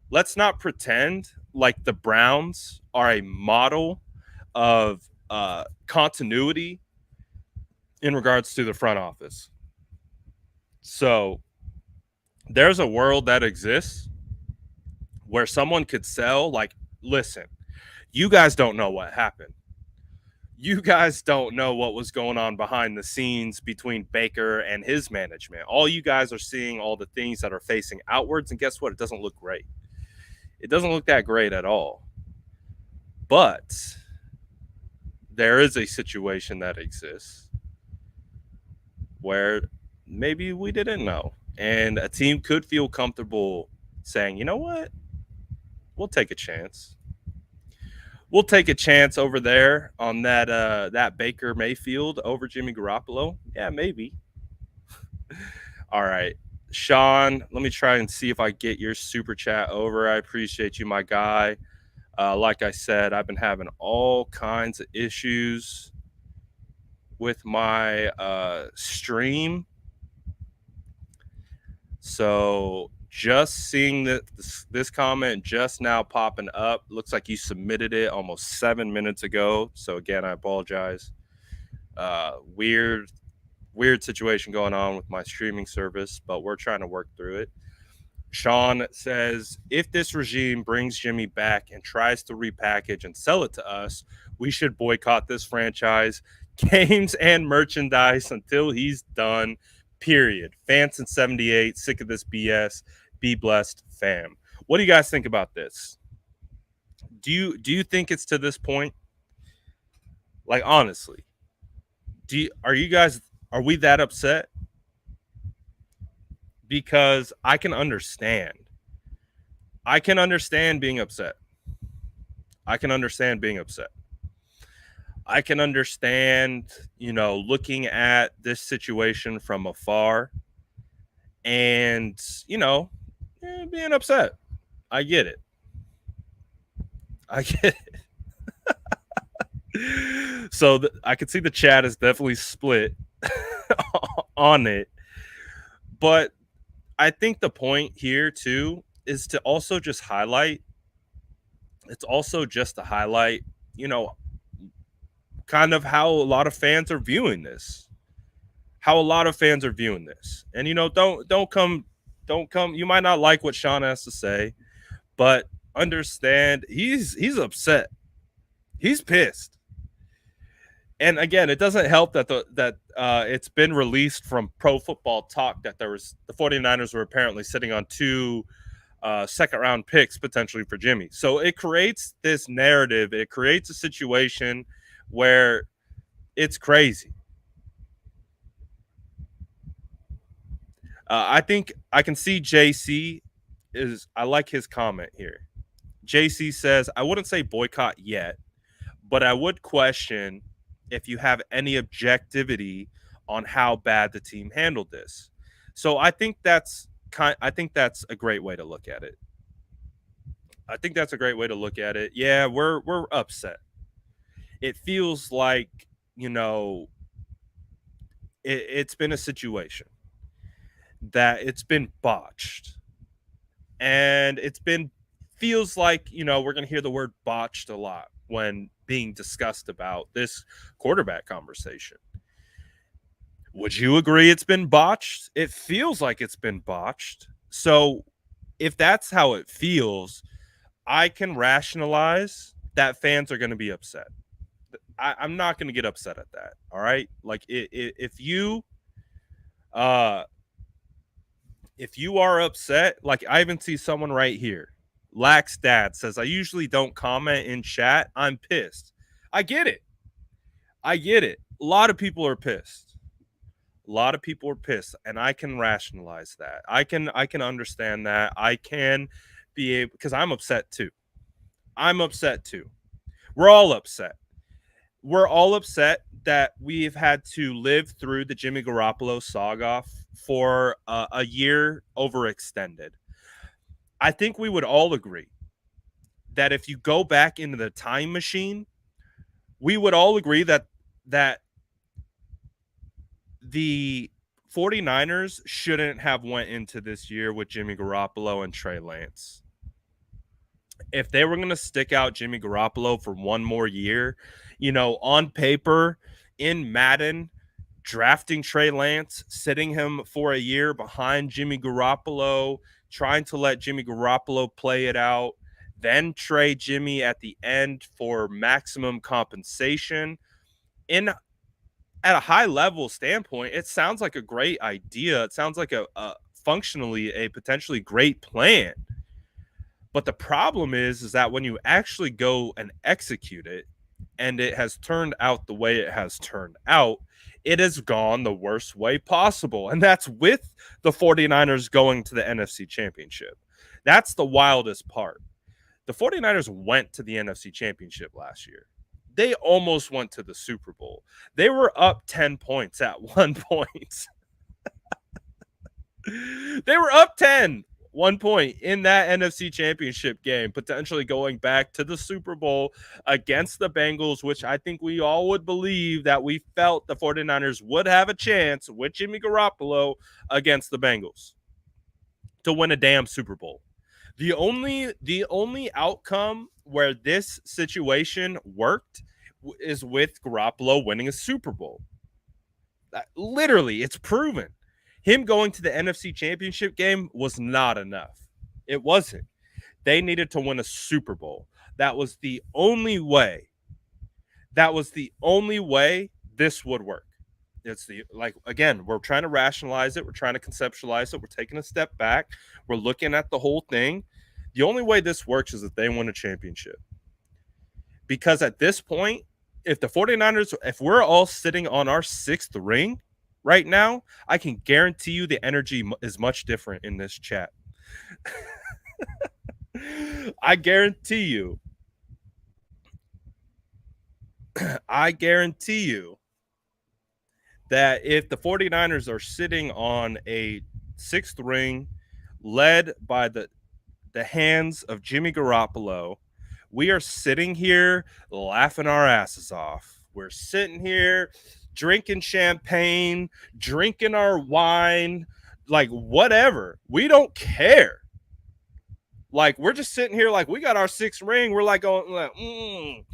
Let's not pretend like the Browns are a model of continuity in regards to the front office. So there's a world that exists where someone could sell, like, listen, you guys don't know what happened. You guys don't know what was going on behind the scenes between Baker and his management. All you guys are seeing all the things that are facing outwards, and guess what? It doesn't look great. It doesn't look that great at all. But there is a situation that exists where maybe we didn't know. And a team could feel comfortable saying, you know what? We'll take a chance. We'll take a chance over there on that Baker Mayfield over Jimmy Garoppolo. Yeah, maybe. All right. Sean, let me try and see if I get your super chat over. I appreciate you, my guy. Like I said, I've been having all kinds of issues with my stream. So just seeing this comment just now popping up, looks like you submitted it almost 7 minutes ago. So again, I apologize. Weird situation going on with my streaming service, but we're trying to work through it. Sean says, if this regime brings Jimmy back and tries to repackage and sell it to us, we should boycott this franchise, games and merchandise until he's done. Period. Fans in 78, sick of this BS. Be blessed, fam. What do you guys think about this? Do you think it's to this point? Like, honestly, are we that upset? Because I can understand. I can understand being upset. I can understand, looking at this situation from afar and, being upset. I get it. So I can see the chat is definitely split on it. But I think the point here, too, is to also just highlight. It's also just to highlight, kind of how a lot of fans are viewing this. And don't come. You might not like what Sean has to say, but understand he's upset. He's pissed. And again, it doesn't help that it's been released from Pro Football Talk that the 49ers were apparently sitting on 2 second-round picks potentially for Jimmy. So it creates this narrative. It creates a situation where it's crazy. I think I can see JC I like his comment here. JC says, I wouldn't say boycott yet, but I would question if you have any objectivity on how bad the team handled this. So I think that's a great way to look at it. Yeah, we're upset. It feels like, it's been a situation that it's been botched. And feels like, we're going to hear the word botched a lot when being discussed about this quarterback conversation. Would you agree it's been botched? It feels like it's been botched. So if that's how it feels, I can rationalize that fans are going to be upset. I'm not going to get upset at that. All right. Like if you are upset, like I even see someone right here. Lax Dad says, I usually don't comment in chat. I'm pissed. I get it. A lot of people are pissed. And I can rationalize that. I can understand that. I can be able, because I'm upset too. We're all upset. That we've had to live through the Jimmy Garoppolo saga for a year overextended. I think we would all agree that if you go back into the time machine, we would all agree that the 49ers shouldn't have went into this year with Jimmy Garoppolo and Trey Lance. If they were going to stick out Jimmy Garoppolo for one more year, on paper, in Madden, drafting Trey Lance, sitting him for a year behind Jimmy Garoppolo, trying to let Jimmy Garoppolo play it out, then trade Jimmy at the end for maximum compensation. At a high level standpoint, it sounds like a great idea. It sounds like a functionally a potentially great plan. But the problem is that when you actually go and execute it, and it has turned out the way it has turned out, it has gone the worst way possible. And that's with the 49ers going to the NFC Championship. That's the wildest part. The 49ers went to the NFC Championship last year. They almost went to the Super Bowl. They were up 10 points at one point. They were up 10 1 point in that NFC Championship game, potentially going back to the Super Bowl against the Bengals, which I think we all would believe that we felt the 49ers would have a chance with Jimmy Garoppolo against the Bengals to win a damn Super Bowl. The only outcome where this situation worked is with Garoppolo winning a Super Bowl. Literally, it's proven. Him going to the NFC Championship game was not enough. It wasn't. They needed to win a Super Bowl. That was the only way. This would work. Again, we're trying to rationalize it. We're trying to conceptualize it. We're taking a step back. We're looking at the whole thing. The only way this works is if they win a championship. Because at this point, if the 49ers, if we're all sitting on our sixth ring right now, I can guarantee you the energy is much different in this chat. I guarantee you that if the 49ers are sitting on a sixth ring led by the hands of Jimmy Garoppolo, we are sitting here laughing our asses off. We're sitting here drinking champagne, drinking our wine, like whatever. We don't care. Like, we're just sitting here like we got our sixth ring. We're like going,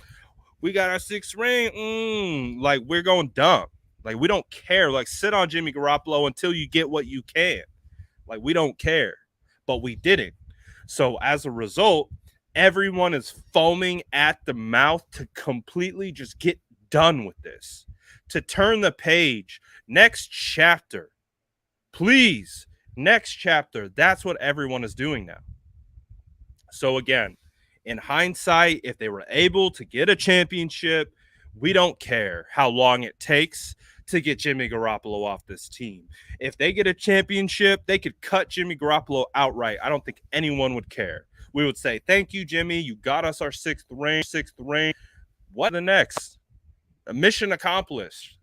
we got our sixth ring. Like, we're going dumb. Like, we don't care. Like, sit on Jimmy Garoppolo until you get what you can. Like, we don't care. But we didn't. So as a result, everyone is foaming at the mouth to completely just get done with this, to turn the page. Next chapter. Please, next chapter. That's what everyone is doing now. So again, in hindsight, if they were able to get a championship, we don't care how long it takes to get Jimmy Garoppolo off this team. If they get a championship, they could cut Jimmy Garoppolo outright. I don't think anyone would care. We would say, thank you, Jimmy. You got us our sixth ring. What the next? A mission accomplished.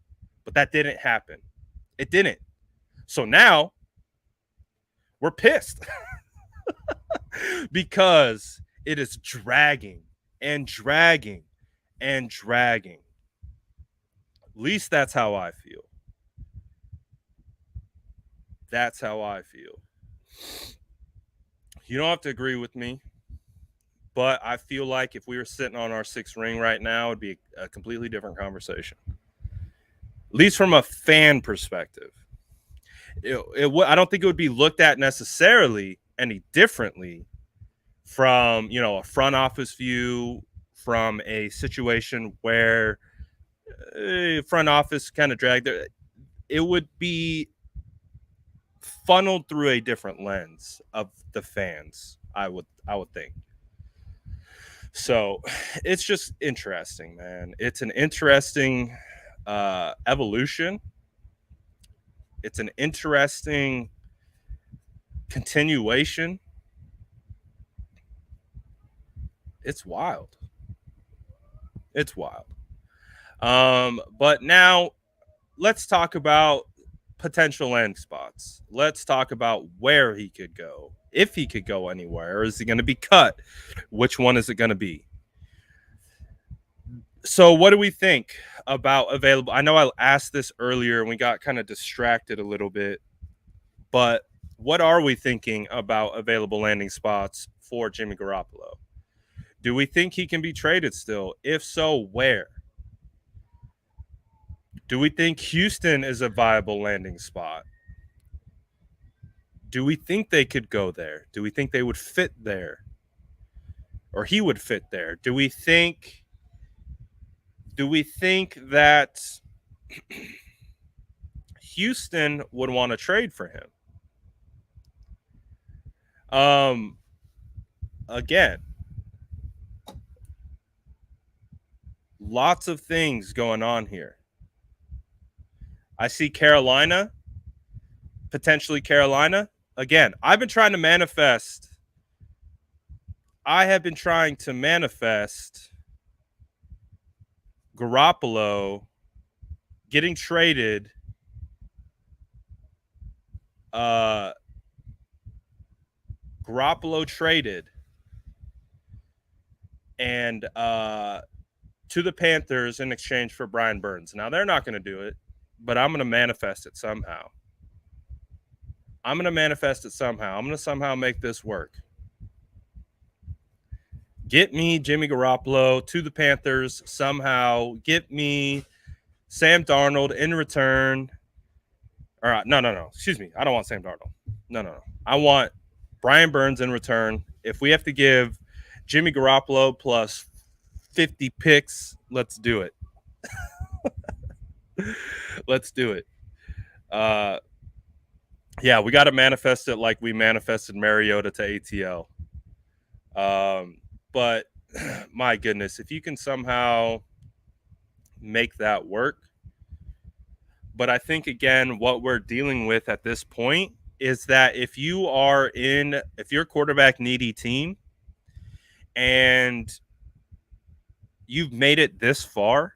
But that didn't happen. It didn't. So now we're pissed because it is dragging and dragging and dragging. At least that's how I feel. That's how I feel. You don't have to agree with me, but I feel like if we were sitting on our sixth ring right now, it'd be a completely different conversation. At least from a fan perspective. I don't think it would be looked at necessarily any differently from, a front office view, from a situation where front office kind of dragged it. It would be funneled through a different lens of the fans, I would think. So it's just interesting, man. It's an interesting evolution. It's an interesting continuation. It's wild. It's wild. But now let's talk about potential end spots. Let's talk about where he could go if he could go anywhere, or is he going to be cut? Which one is it going to be? So what do we think about available? I know I asked this earlier and we got kind of distracted a little bit, but what are we thinking about available landing spots for Jimmy Garoppolo? Do we think he can be traded still? If so, where? Do we think Houston is a viable landing spot? Do we think they could go there? Do we think they would fit there? Or he would fit there? Do we think that Houston would want to trade for him? Again, lots of things going on here. I see Carolina, potentially Carolina. Again, I have been trying to manifest Garoppolo getting traded and to the Panthers in exchange for Brian Burns. Now, they're not going to do it, but I'm going to manifest it somehow. I'm going to somehow make this work. Get me Jimmy Garoppolo to the Panthers somehow. Get me Sam Darnold in return. All right, no. Excuse me. I don't want Sam Darnold. No. I want Brian Burns in return. If we have to give Jimmy Garoppolo plus 50 picks, let's do it. Let's do it. Yeah, we got to manifest it like we manifested Mariota to ATL. But my goodness, if you can somehow make that work. But I think, again, what we're dealing with at this point is that if you're a quarterback needy team and you've made it this far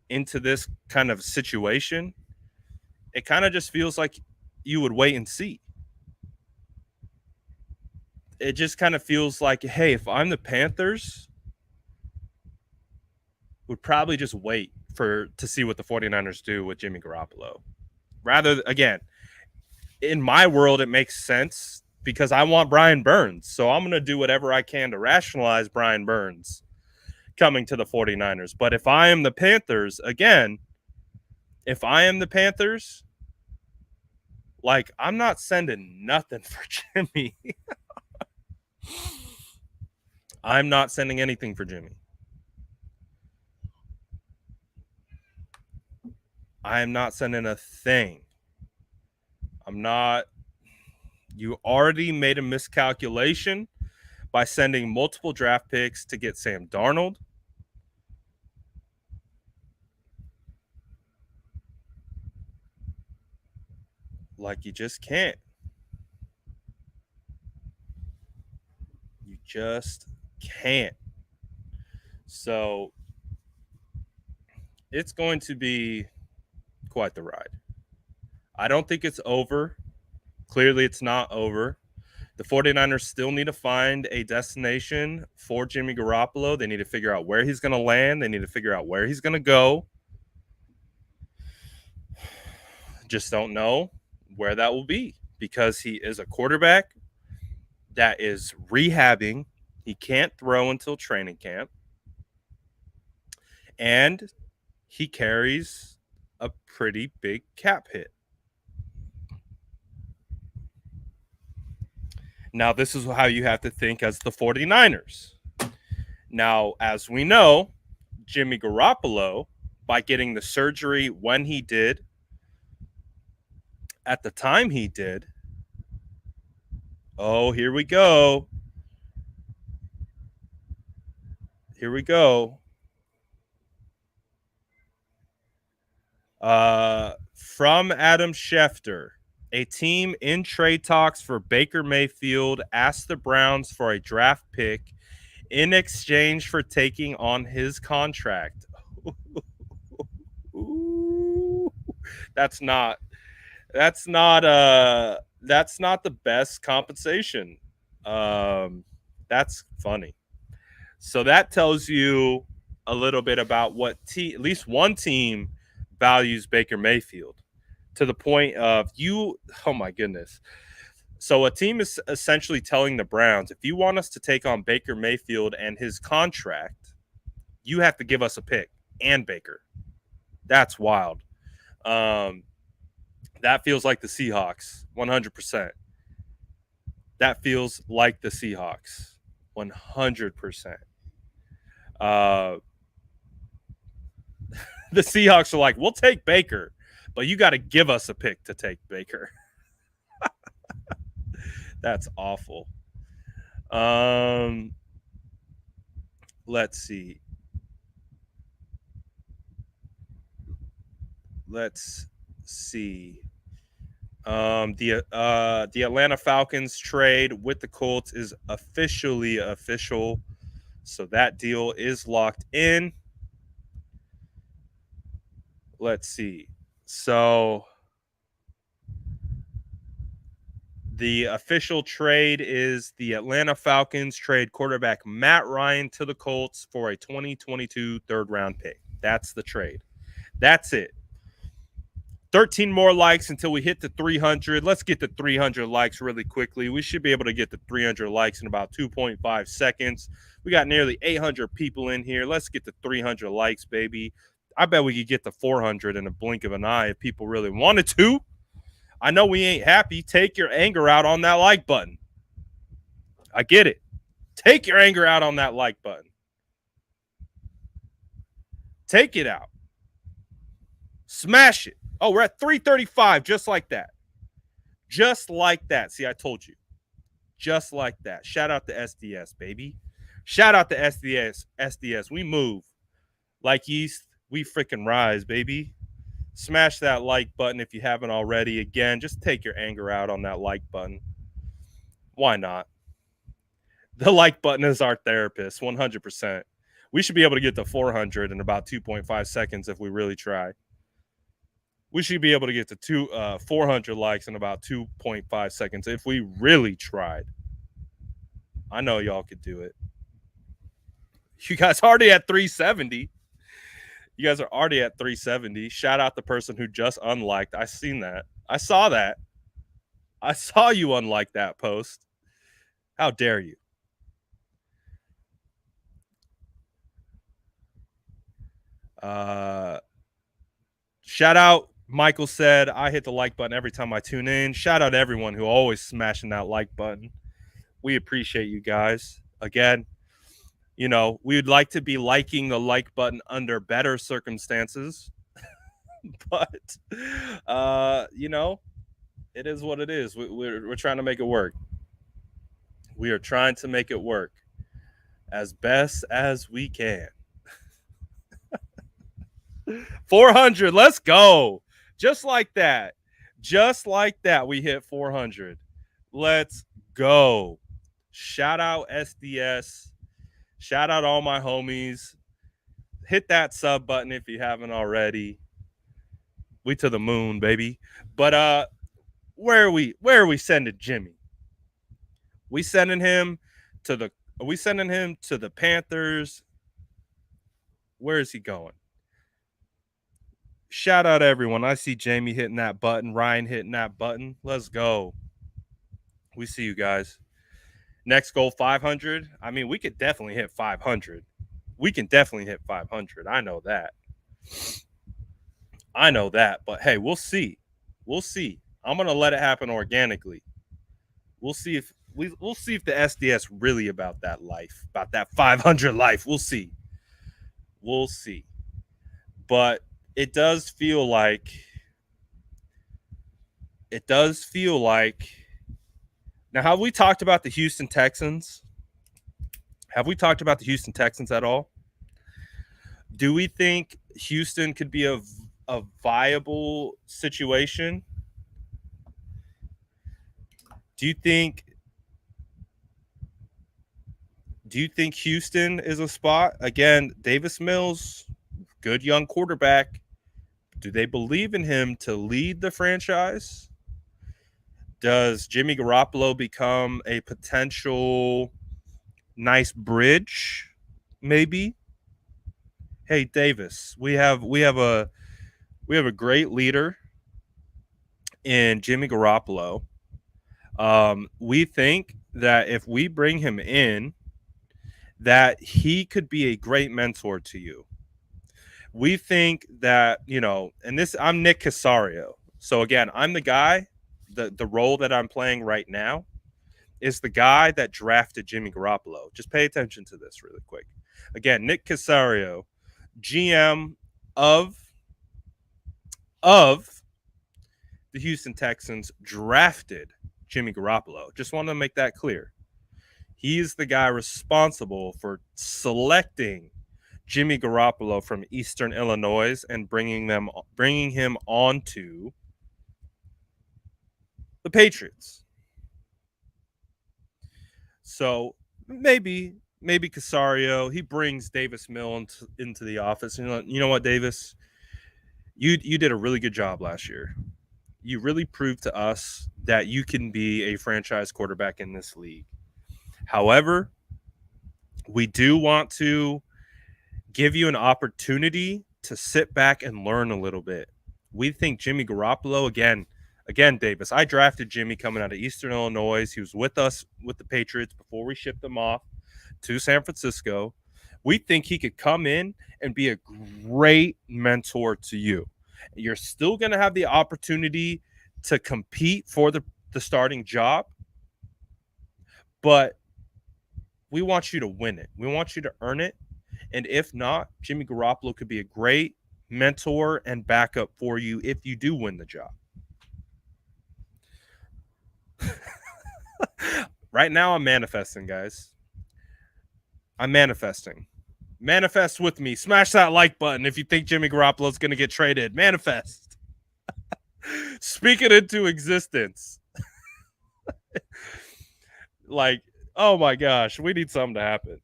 into this kind of situation, it kind of just feels like you would wait and see. It just kind of feels like, hey, if I'm the Panthers, would probably just wait to see what the 49ers do with Jimmy Garoppolo. Rather, again, in my world, it makes sense because I want Brian Burns. So I'm going to do whatever I can to rationalize Brian Burns coming to the 49ers. But if I am the Panthers, like, I'm not sending nothing for Jimmy. I'm not sending anything for Jimmy. I am not sending a thing. I'm not. You already made a miscalculation by sending multiple draft picks to get Sam Darnold. Like, you just can't. You just can't. So it's going to be quite the ride. I don't think it's over. Clearly, it's not over. The 49ers still need to find a destination for Jimmy Garoppolo. They need to figure out where he's going to land. They need to figure out where he's going to go. Just don't know where that will be because he is a quarterback that is rehabbing. He can't throw until training camp. And he carries a pretty big cap hit. Now, this is how you have to think as the 49ers. Now, as we know, Jimmy Garoppolo, by getting the surgery when he did, at the time he did, oh, here we go. From Adam Schefter, a team in trade talks for Baker Mayfield asked the Browns for a draft pick in exchange for taking on his contract. Ooh, that's not That's not the best compensation. That's funny. So that tells you a little bit about what at least one team values Baker Mayfield to the point of you. Oh my goodness. So a team is essentially telling the Browns, if you want us to take on Baker Mayfield and his contract, you have to give us a pick and Baker. That's wild. Um, that feels like the Seahawks, 100%. That feels like the Seahawks, 100%. Uh, the Seahawks are like, we'll take Baker, but you got to give us a pick to take Baker. That's awful. Let's see. Let's see. The Atlanta Falcons trade with the Colts is officially official, so that deal is locked in. Let's see. So the official trade is the Atlanta Falcons trade quarterback Matt Ryan to the Colts for a 2022 third-round pick. That's the trade. That's it. 13 more likes until we hit the 300. Let's get the 300 likes really quickly. We should be able to get the 300 likes in about 2.5 seconds. We got nearly 800 people in here. Let's get the 300 likes, baby. I bet we could get the 400 in a blink of an eye if people really wanted to. I know we ain't happy. Take your anger out on that like button. I get it. Take your anger out on that like button. Take it out. Smash it. Oh, we're at 335, just like that. Just like that. See, I told you. Just like that. Shout out to SDS, baby. Shout out to SDS. SDS. We move like yeast. We freaking rise, baby. Smash that like button if you haven't already. Again, just take your anger out on that like button. Why not? The like button is our therapist, 100%. We should be able to get to 400 in about 2.5 seconds if we really try. We should be able to get to 400 likes in about 2.5 seconds if we really tried. I know y'all could do it. You guys already at 370. You guys are already at 370. Shout out the person who just unliked. I seen that. I saw that. I saw you unlike that post. How dare you? Shout out. Michael said, I hit the like button every time I tune in. Shout out to everyone who always smashing that like button. We appreciate you guys. Again, you know, we would like to be liking the like button under better circumstances. But, you know, it is what it is. We're trying to make it work. We are trying to make it work as best as we can. 400. Let's go. Just like that. Just like that. We hit 400. Let's go. Shout out SDS. Shout out all my homies. Hit that sub button if you haven't already. We to the moon, baby. But where are we sending Jimmy? We sending him to the Panthers. Where is he going? Shout out everyone. I see Jamie hitting that button, Ryan hitting that button. Let's go. We see you guys. Next goal, 500. I mean, we could definitely hit 500. We can definitely hit 500. I know that. But hey, we'll see. We'll see. I'm gonna let it happen organically. We'll see if we'll see if the SDS really about that life, about that 500 life. We'll see. We'll see. But it does feel like now, have we talked about the Houston Texans? Have we talked about the Houston Texans at all? Do we think Houston could be a viable situation? Do you think Houston is a spot? Again, Davis Mills, good young quarterback. Do they believe in him to lead the franchise? Does Jimmy Garoppolo become a potential nice bridge? Maybe. Hey Davis, we have a great leader in Jimmy Garoppolo. We think that if we bring him in, that he could be a great mentor to you. We think that, and this, I'm Nick Casario. So again, I'm the guy, the role that I'm playing right now is the guy that drafted Jimmy Garoppolo. Just pay attention to this really quick. Again, Nick Casario, GM of of the Houston Texans, drafted Jimmy Garoppolo. Just want to make that clear. He's the guy responsible for selecting Jimmy Garoppolo from Eastern Illinois and bringing him onto the Patriots. So maybe Casario, he brings Davis Mill into the office. You know what, Davis? You did a really good job last year. You really proved to us that you can be a franchise quarterback in this league. However, we do want to give you an opportunity to sit back and learn a little bit. We think Jimmy Garoppolo, again, Davis, I drafted Jimmy coming out of Eastern Illinois. He was with us with the Patriots before we shipped him off to San Francisco. We think he could come in and be a great mentor to you. You're still going to have the opportunity to compete for the starting job, but we want you to win it. We want you to earn it. And if not, Jimmy Garoppolo could be a great mentor and backup for you if you do win the job. Right now, I'm manifesting, guys. I'm manifesting. Manifest with me. Smash that like button if you think Jimmy Garoppolo is going to get traded. Manifest. Speak it into existence. Like, oh my gosh, we need something to happen.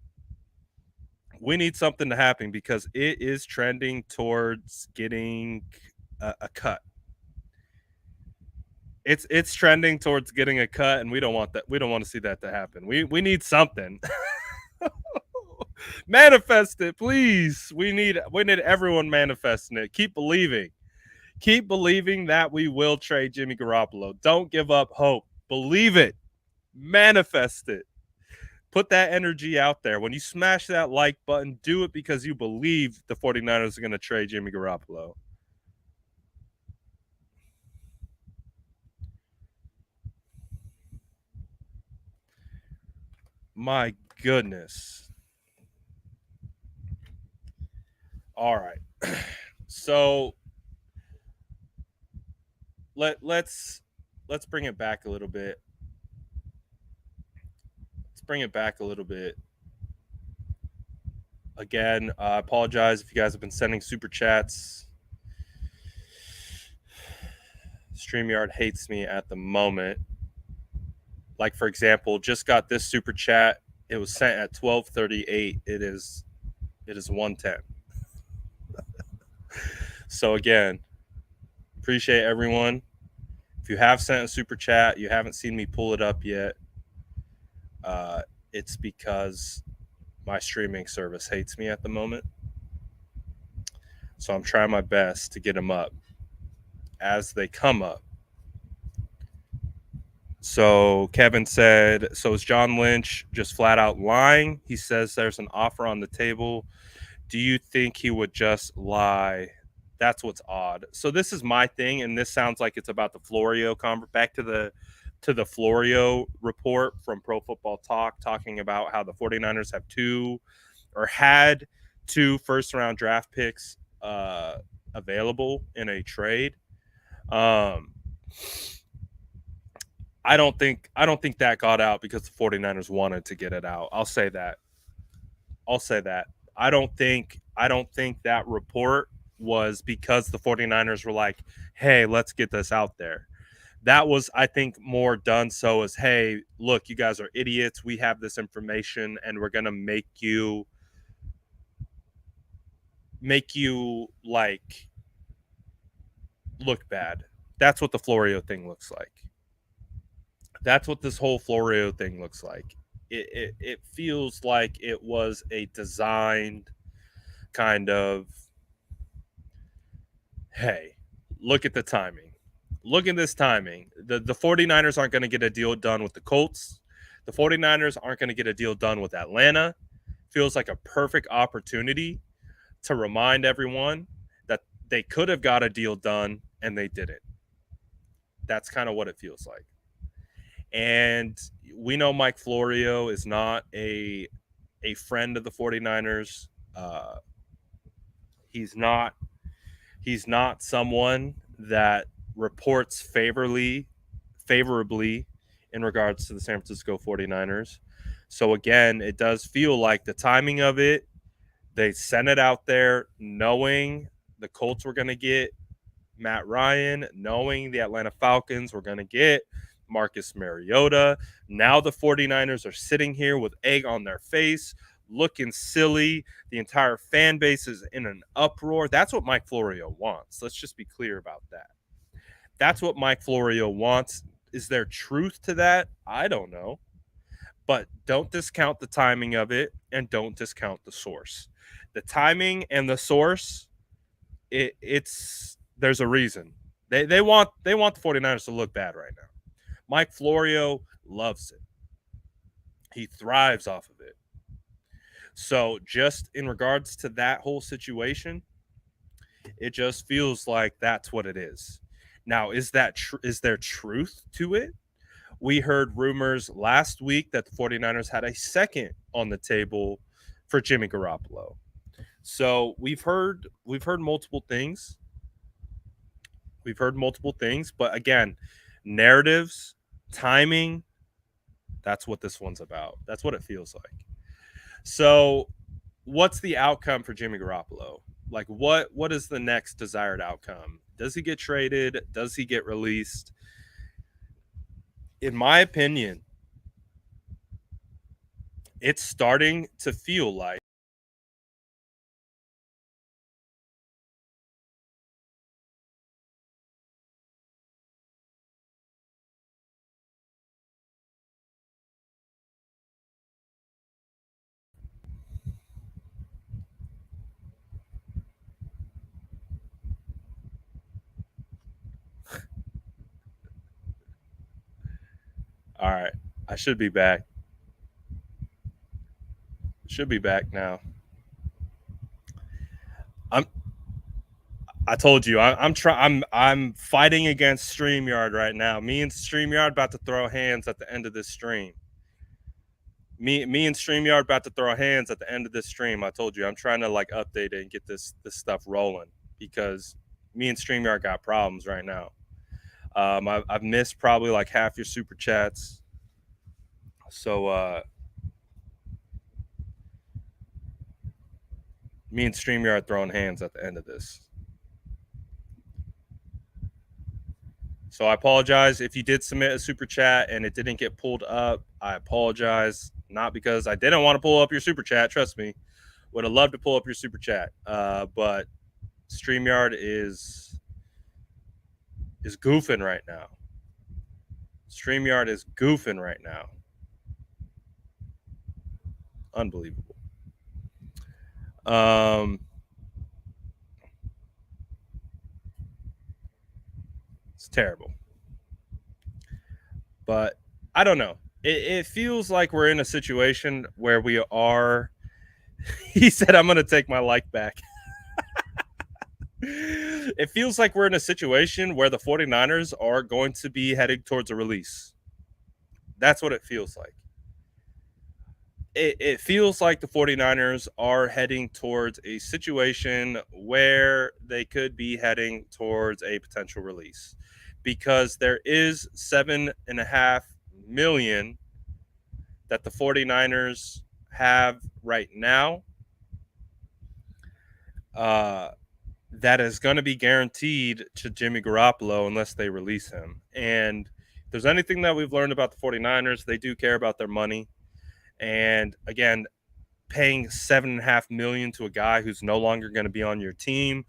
We need something to happen because it is trending towards getting a cut. It's trending towards getting a cut, and we don't want that. We don't want to see that to happen. We need something. Manifest it, please. We need everyone manifesting it. Keep believing. Keep believing that we will trade Jimmy Garoppolo. Don't give up hope. Believe it. Manifest it. Put that energy out there. When you smash that like button, do it because you believe the 49ers are going to trade Jimmy Garoppolo. My goodness. All right. So let's bring it back a little bit. Again, I apologize if you guys have been sending super chats. StreamYard hates me at the moment. Like, for example, just got this super chat. It was sent at 12:38. It is 1:10. So again, appreciate everyone. If you have sent a super chat, you haven't seen me pull it up yet. It's because my streaming service hates me at the moment. So I'm trying my best to get them up as they come up. So Kevin said, so is John Lynch just flat out lying? He says there's an offer on the table. Do you think he would just lie? That's what's odd. So this is my thing, and this sounds like it's about the Florio back to the Florio report from Pro Football Talk, talking about how the 49ers had two first-round draft picks available in a trade. I don't think that got out because the 49ers wanted to get it out. I'll say that. I don't think that report was because the 49ers were like, hey, let's get this out there. That was, I think, more done so as, hey, look, you guys are idiots. We have this information, and we're going to make you like look bad. That's what the Florio thing looks like. That's what this whole Florio thing looks like. It feels like it was a designed kind of, hey, look at the timing. Look at this timing. The 49ers aren't going to get a deal done with the Colts. The 49ers aren't going to get a deal done with Atlanta. Feels like a perfect opportunity to remind everyone that they could have got a deal done and they didn't. That's kind of what it feels like. And we know Mike Florio is not a friend of the 49ers. He's not someone that reports favorably in regards to the San Francisco 49ers. So again, it does feel like the timing of it, they sent it out there knowing the Colts were going to get Matt Ryan, knowing the Atlanta Falcons were going to get Marcus Mariota. Now the 49ers are sitting here with egg on their face, looking silly. The entire fan base is in an uproar. That's what Mike Florio wants. Let's just be clear about that. That's what Mike Florio wants. Is there truth to that? I don't know. But don't discount the timing of it and don't discount the source. The timing and the source, it's there's a reason. They want the 49ers to look bad right now. Mike Florio loves it. He thrives off of it. So just in regards to that whole situation, it just feels like that's what it is. Now, is there truth to it? We heard rumors last week that the 49ers had a second on the table for Jimmy Garoppolo. So we've heard multiple things. We've heard multiple things, but again, narratives, timing, that's what this one's about. That's what it feels like. So, what's the outcome for Jimmy Garoppolo? Like what is the next desired outcome? Does he get traded? Does he get released? In my opinion, it's starting to feel like all right, I should be back. Should be back now. I'm I told you I'm fighting against StreamYard right now. Me and StreamYard about to throw hands at the end of this stream. Me and StreamYard about to throw hands at the end of this stream. I told you I'm trying to like update it and get this stuff rolling because me and StreamYard got problems right now. I've missed probably like half your super chats. So me and StreamYard throwing hands at the end of this. So I apologize if you did submit a super chat and it didn't get pulled up. I apologize. Not because I didn't want to pull up your super chat. Trust me. Would have loved to pull up your super chat. But StreamYard is goofing right now. StreamYard is goofing right now. Unbelievable. It's terrible. But I don't know. It feels like we're in a situation where we are. He said, I'm going to take my like back. It feels like we're in a situation where the 49ers are going to be heading towards a release. That's what it feels like. It feels like the 49ers are heading towards a situation where they could be heading towards a potential release because there is $7.5 million that the 49ers have right now that is going to be guaranteed to Jimmy Garoppolo unless they release him. And if there's anything that we've learned about the 49ers, they do care about their money. And again, paying $7.5 million to a guy who's no longer going to be on your team.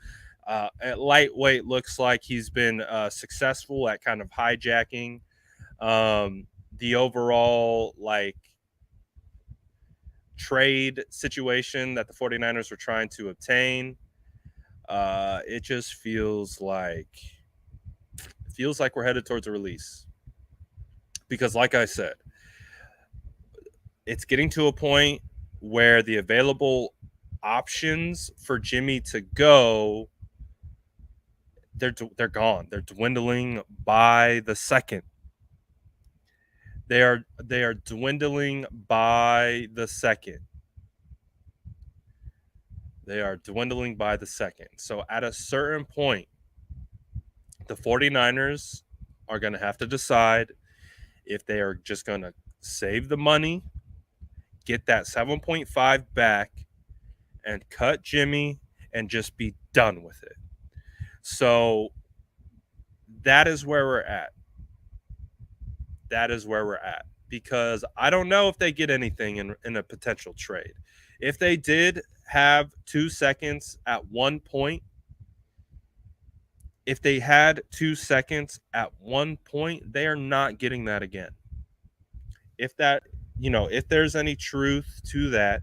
At lightweight, looks like he's been successful at kind of hijacking the overall trade situation that the 49ers were trying to obtain. It just feels like we're headed towards a release. Because like I said, it's getting to a point where the available options for Jimmy to go, they're gone. They're dwindling by the second. They are dwindling by the second. They are dwindling by the second. So at a certain point, the 49ers are going to have to decide if they are just going to save the money, get that 7.5 back, and cut Jimmy and just be done with it. So that is where we're at. That is where we're at. Because I don't know if they get anything in a potential trade. If they did have 2 seconds at one point, if they had 2 seconds at one point, they are not getting that again. If that, if there's any truth to that,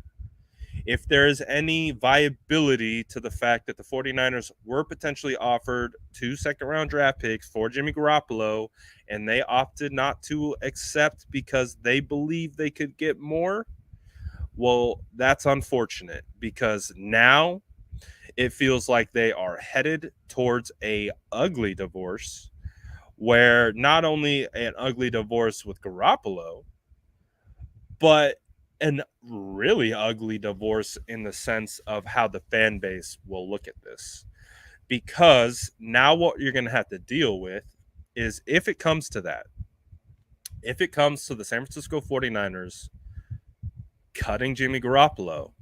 if there's any viability to the fact that the 49ers were potentially offered 2 second-round draft picks for Jimmy Garoppolo, and they opted not to accept because they believe they could get more, well, that's unfortunate, because now it feels like they are headed towards a ugly divorce, where not only an ugly divorce with Garoppolo, but an really ugly divorce in the sense of how the fan base will look at this. Because now what you're going to have to deal with is, if it comes to that, if it comes to the San Francisco 49ers cutting Jimmy Garoppolo,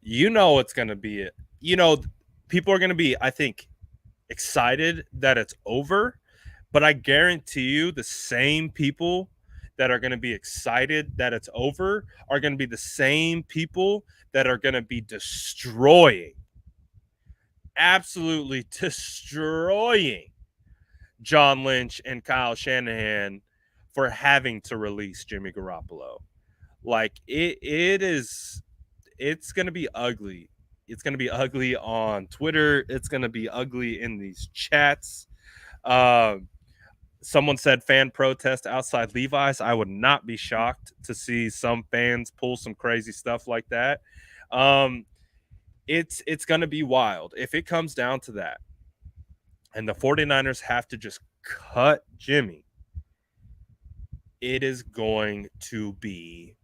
it's going to be, people are going to be, I think, excited that it's over, but I guarantee you the same people that are going to be excited that it's over are going to be the same people that are going to be absolutely destroying John Lynch and Kyle Shanahan for having to release Jimmy Garoppolo. It's going to be ugly. It's going to be ugly on Twitter. It's going to be ugly in these chats. Someone said fan protest outside Levi's. I would not be shocked to see some fans pull some crazy stuff like that. It's going to be wild. If it comes down to that, and the 49ers have to just cut Jimmy, it is going to be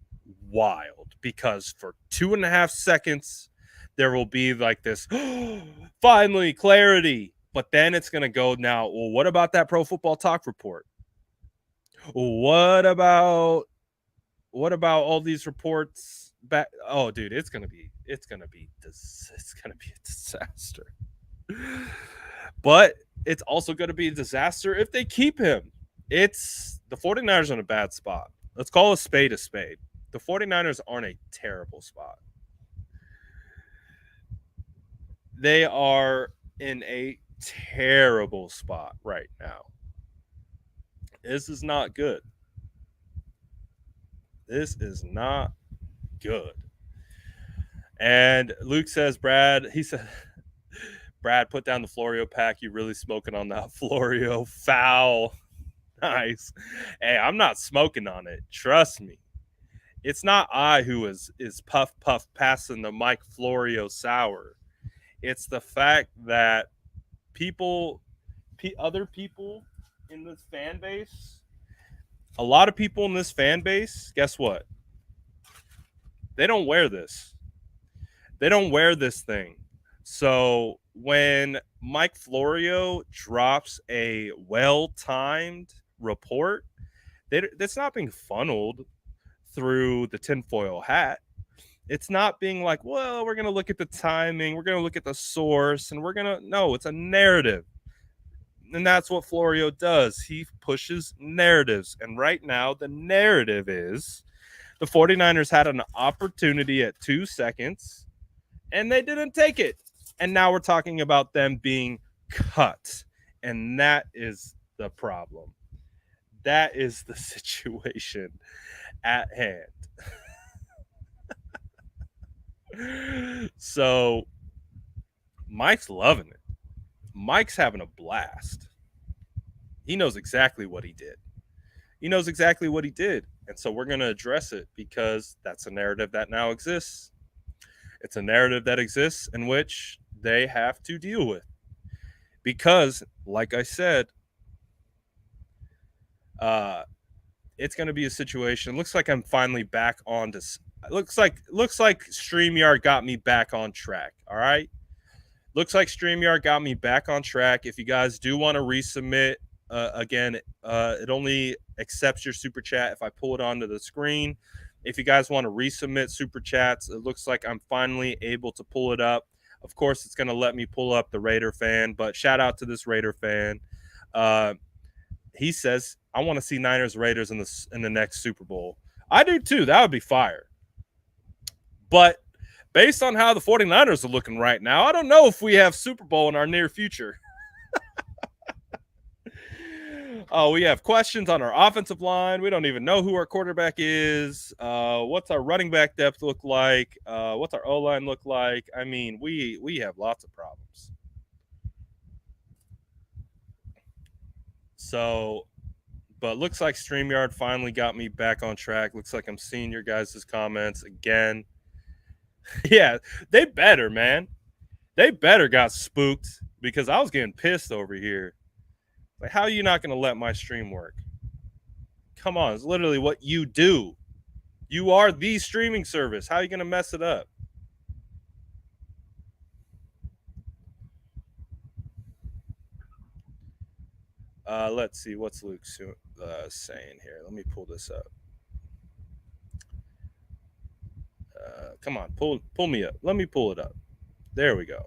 wild, because for 2.5 seconds, there will be like this, finally, clarity. But then it's going to go now, well, what about that Pro Football Talk report? What about all these reports back? Oh, dude, it's going to be a disaster. But it's also going to be a disaster if they keep him. It's the 49ers are in a bad spot. Let's call a spade a spade. The 49ers aren't a terrible spot. They are in a terrible spot right now. This is not good. This is not good. And Luke says, Brad, put down the Florio pack. You really smoking on that Florio? Foul. Nice. Hey, I'm not smoking on it. Trust me. It's not I who is puff passing the Mike Florio sour. It's the fact that other people in this fan base, a lot of people in this fan base, guess what? They don't wear this. They don't wear this thing. So when Mike Florio drops a well-timed report, that's not being funneled through the tinfoil hat. It's not being like, well, we're going to look at the timing, we're going to look at the source, and no, it's a narrative. And that's what Florio does. He pushes narratives. And right now, the narrative is the 49ers had an opportunity at 2 seconds, and they didn't take it. And now we're talking about them being cut. And that is the problem. That is the situation at hand. So Mike's loving it. Mike's having a blast. He knows exactly what he did. He knows exactly what he did. And so we're going to address it because that's a narrative that now exists. It's a narrative that exists in which they have to deal with. Because, like I said, it's going to be a situation. Looks like I'm finally back on to. Looks like StreamYard got me back on track. All right. Looks like StreamYard got me back on track. If you guys do want to resubmit, again, it only accepts your super chat if I pull it onto the screen. If you guys want to resubmit super chats, it looks like I'm finally able to pull it up. Of course, it's going to let me pull up the Raider fan, but shout out to this Raider fan. He says, I want to see Niners Raiders in the next Super Bowl. I do too. That would be fire. But based on how the 49ers are looking right now, I don't know if we have Super Bowl in our near future. Oh, we have questions on our offensive line. We don't even know who our quarterback is. What's our running back depth look like? What's our O-line look like? I mean, we have lots of problems. So, but looks like StreamYard finally got me back on track. Looks like I'm seeing your guys' comments again. Yeah, they better, man. They better got spooked because I was getting pissed over here. Like, how are you not going to let my stream work? Come on, it's literally what you do. You are the streaming service. How are you going to mess it up? Let's see. What's Luke saying here? Let me pull this up. Come on, pull me up. Let me pull it up. There we go.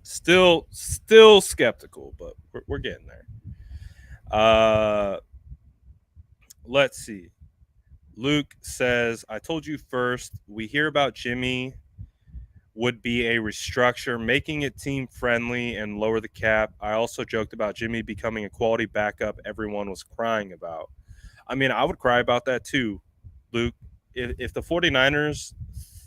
Still skeptical, but we're getting there. Let's see. Luke says, I told you first, we hear about Jimmy would be a restructure, making it team friendly and lower the cap. I also joked about Jimmy becoming a quality backup everyone was crying about. I mean, I would cry about that too, Luke. If the 49ers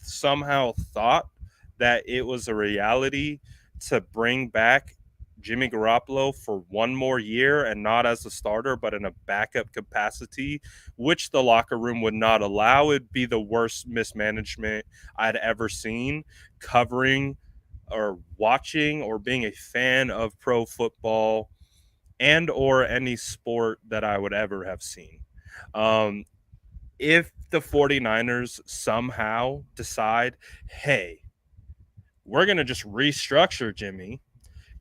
somehow thought that it was a reality to bring back Jimmy Garoppolo for one more year and not as a starter, but in a backup capacity, which the locker room would not allow, it'd be the worst mismanagement I'd ever seen covering or watching or being a fan of pro football and or any sport that I would ever have seen. If the 49ers somehow decide, hey, we're going to just restructure Jimmy,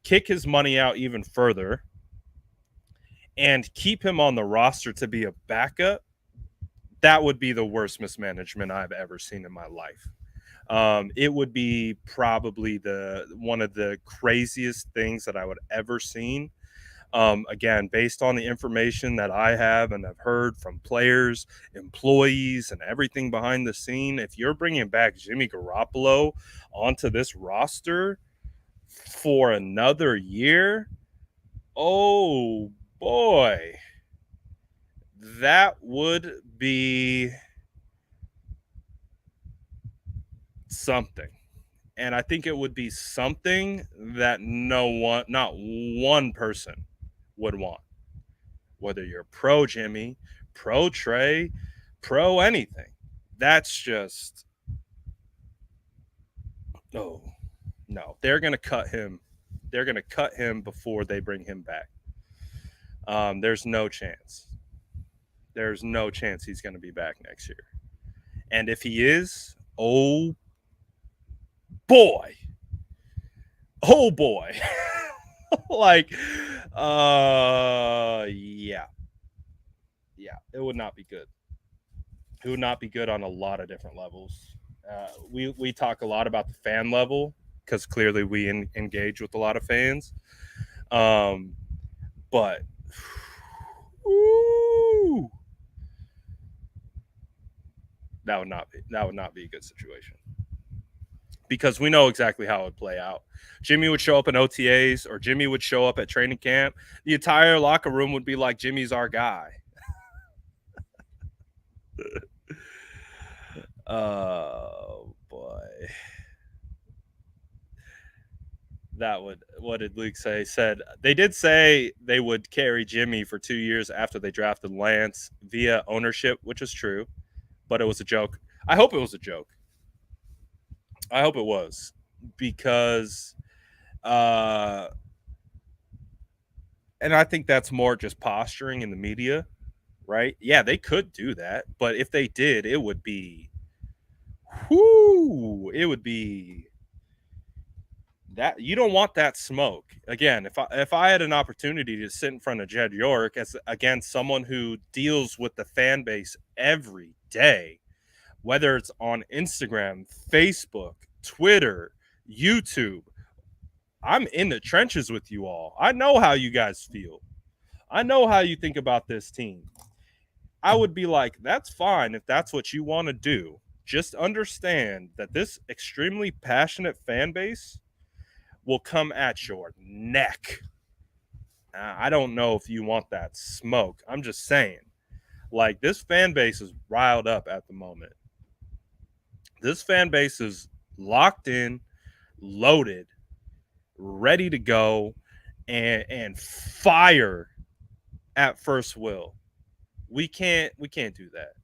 kick his money out even further, and keep him on the roster to be a backup, that would be the worst mismanagement I've ever seen in my life. It would be probably one of the craziest things that I would ever seen. Again, based on the information that I have and have heard from players, employees, and everything behind the scene, if you're bringing back Jimmy Garoppolo onto this roster for another year, oh boy, that would be something. And I think it would be something that not one person would want. Whether you're pro Jimmy, pro Trey, pro anything. That's just, oh, no. They're going to cut him. They're going to cut him before they bring him back. There's no chance. There's no chance he's going to be back next year. And if he is, oh boy. Oh boy. Like, yeah. Yeah, it would not be good. It would not be good on a lot of different levels. We talk a lot about the fan level because clearly we engage with a lot of fans. But ooh, that would not be a good situation. because we know exactly how it would play out. Jimmy would show up in OTAs or Jimmy would show up at training camp. The entire locker room would be like, Jimmy's our guy. Oh, boy. What did Luke say? Said they did say they would carry Jimmy for 2 years after they drafted Lance via ownership, which is true, but it was a joke. I hope it was a joke. I hope it was, because and I think that's more just posturing in the media, right? Yeah, they could do that, but if they did, it would be it would be that you don't want that smoke. Again, if I had an opportunity to sit in front of Jed York as against someone who deals with the fan base every day, whether it's on Instagram, Facebook, Twitter, YouTube, I'm in the trenches with you all. I know how you guys feel. I know how you think about this team. I would be like, that's fine if that's what you want to do. Just understand that this extremely passionate fan base will come at your neck. I don't know if you want that smoke. I'm just saying. Like, this fan base is riled up at the moment. This fan base is locked in, loaded, ready to go, and fire at first will. We can't do that.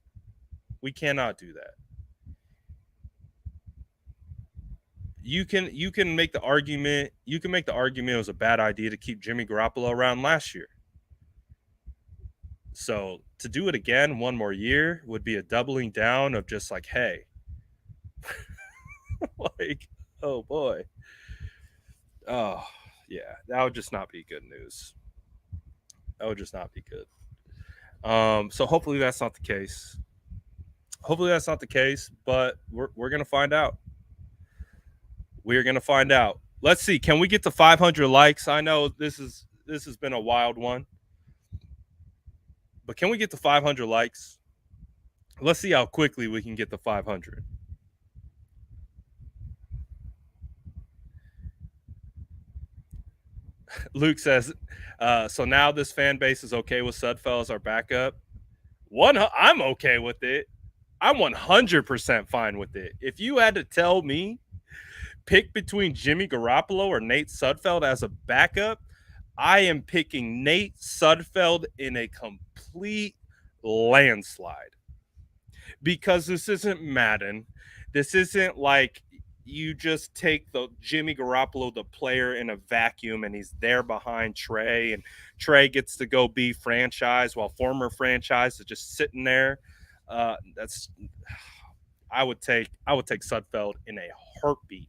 We cannot do that. You can make the argument. You can make the argument it was a bad idea to keep Jimmy Garoppolo around last year. So to do it again one more year would be a doubling down of just like, hey, like, oh boy. Oh, yeah, that would just not be good news. That would just not be good. So hopefully that's not the case. Hopefully that's not the case, but we're gonna find out. We're gonna find out. Let's see. Can we get to 500 likes? I know this has been a wild one, but can we get to 500 likes? Let's see how quickly we can get to 500. Luke says, so now this fan base is okay with Sudfeld as our backup. I'm okay with it. I'm 100% fine with it. If you had to tell me, pick between Jimmy Garoppolo or Nate Sudfeld as a backup, I am picking Nate Sudfeld in a complete landslide. Because this isn't Madden. This isn't like you just take the Jimmy Garoppolo, the player, in a vacuum, and he's there behind Trey, and Trey gets to go be franchise while former franchise is just sitting there. That's I would take Sudfeld in a heartbeat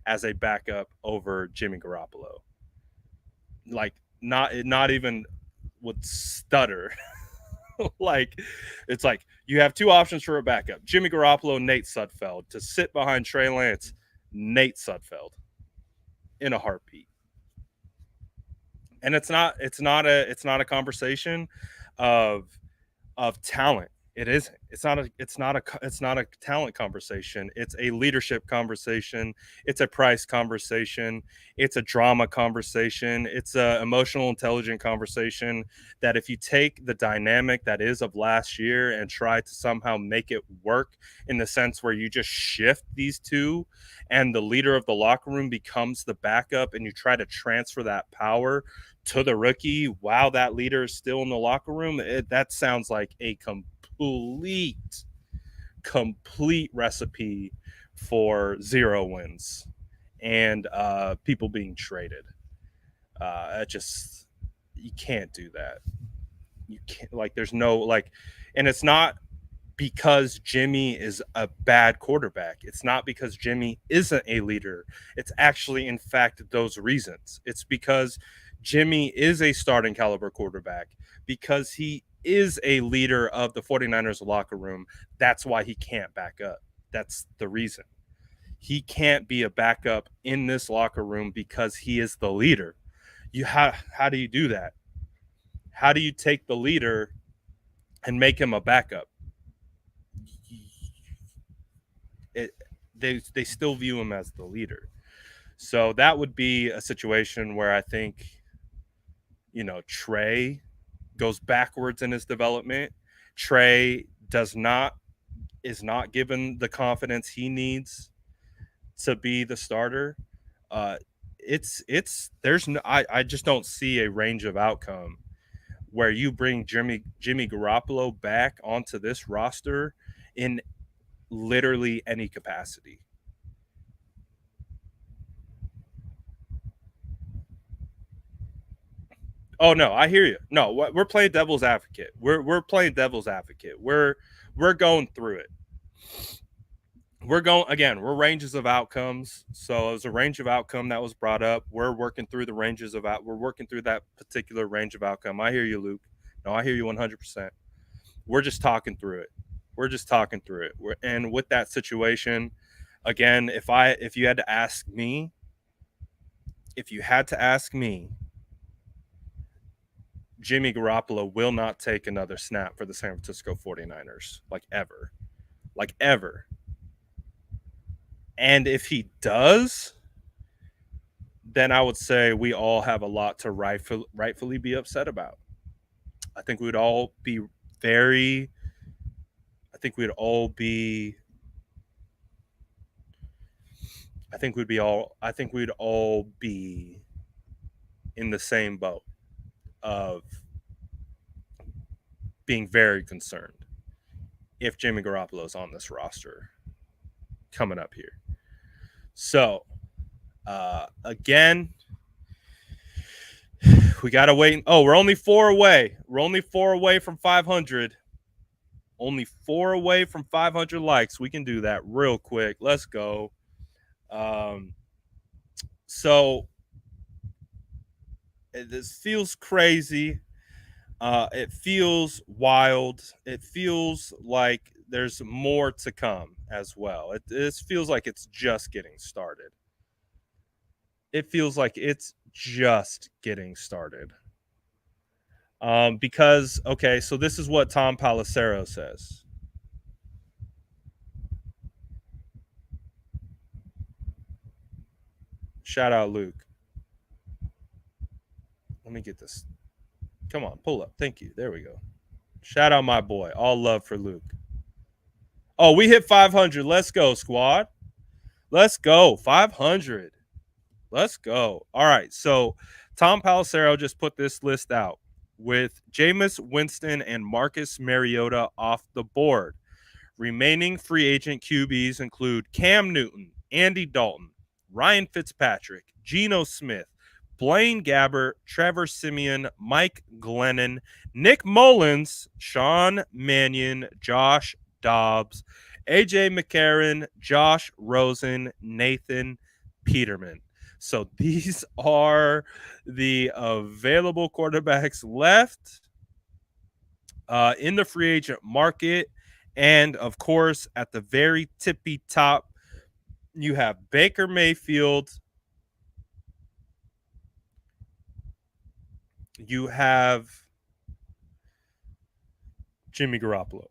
as a backup over Jimmy Garoppolo. Like, not even would stutter. Like, it's like you have two options for a backup: Jimmy Garoppolo, Nate Sudfeld. To sit behind Trey Lance, Nate Sudfeld in a heartbeat. And it's not a conversation of talent. It isn't. It's not a talent conversation. It's a leadership conversation. It's a price conversation. It's a drama conversation. It's a emotional intelligent conversation that if you take the dynamic that is of last year and try to somehow make it work in the sense where you just shift these two and the leader of the locker room becomes the backup and you try to transfer that power to the rookie while that leader is still in the locker room, that sounds like a complete recipe for 0 wins and people being traded. You can't do that. You can't, like, there's no, like, and it's not because Jimmy is a bad quarterback. It's not because Jimmy isn't a leader. It's actually, in fact, those reasons. It's because Jimmy is a starting caliber quarterback, because he is a leader of the 49ers locker room. That's why he can't back up. That's the reason. He can't be a backup in this locker room because he is the leader. How do you do that? How do you take the leader and make him a backup? they still view him as the leader. So that would be a situation where I think, Trey goes backwards in his development. Trey is not given the confidence he needs to be the starter. Uh, there's no, I just don't see a range of outcome where you bring Jimmy Garoppolo back onto this roster in literally any capacity. Oh no, I hear you. No, we're playing devil's advocate. We're playing devil's advocate. We're going through it. We're ranges of outcomes. So it was a range of outcome that was brought up. We're working through we're working through that particular range of outcome. I hear you, Luke. No, I hear you 100%. We're just talking through it. And with that situation, again, if you had to ask me, Jimmy Garoppolo will not take another snap for the San Francisco 49ers, like ever. Like ever. And if he does, then I would say we all have a lot to rightfully be upset about. I think we'd all be very I think we'd all be I think we'd all be in the same boat of being very concerned if Jimmy Garoppolo is on this roster coming up here. So, again, we got to wait. Oh, we're only 4 away. We're only 4 away from 500. Only 4 away from 500 likes. We can do that real quick. Let's go. So this feels crazy. It feels wild. It feels like there's more to come as well. This feels like it's just getting started. Because, okay, so this is what Tom Palacero says. Shout out, Luke. Let me get this. Come on, pull up. Thank you. There we go. Shout out my boy. All love for Luke. Oh, we hit 500. Let's go, squad. Let's go. 500. Let's go. All right. So Tom Palacero just put this list out with Jameis Winston and Marcus Mariota off the board. Remaining free agent QBs include Cam Newton, Andy Dalton, Ryan Fitzpatrick, Geno Smith, Blaine Gabbert, Trevor Siemian, Mike Glennon, Nick Mullins, Sean Mannion, Josh Dobbs, AJ McCarron, Josh Rosen, Nathan Peterman. So these are the available quarterbacks left in the free agent market. And, of course, at the very tippy top, you have Baker Mayfield. You have Jimmy Garoppolo.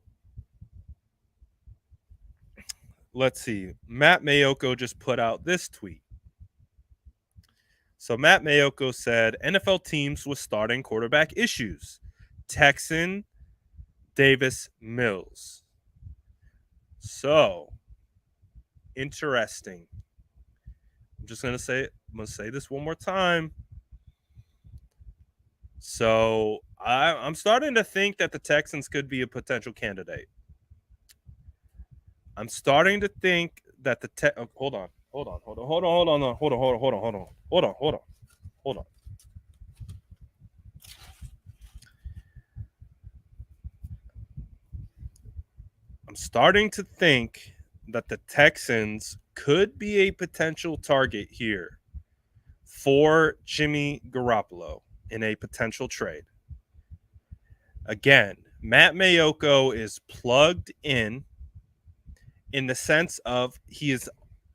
Let's see. Matt Mayoko just put out this tweet. So Matt Mayoko said, NFL teams with starting quarterback issues. Texan, Davis Mills. So, interesting. I'm going to say this one more time. So, I'm starting to think that the Texans could be a potential candidate. I'm starting to think that hold on. I'm starting to think that the Texans could be a potential target here for Jimmy Garoppolo in a potential trade. Again, Matt Mayoko is plugged in the sense of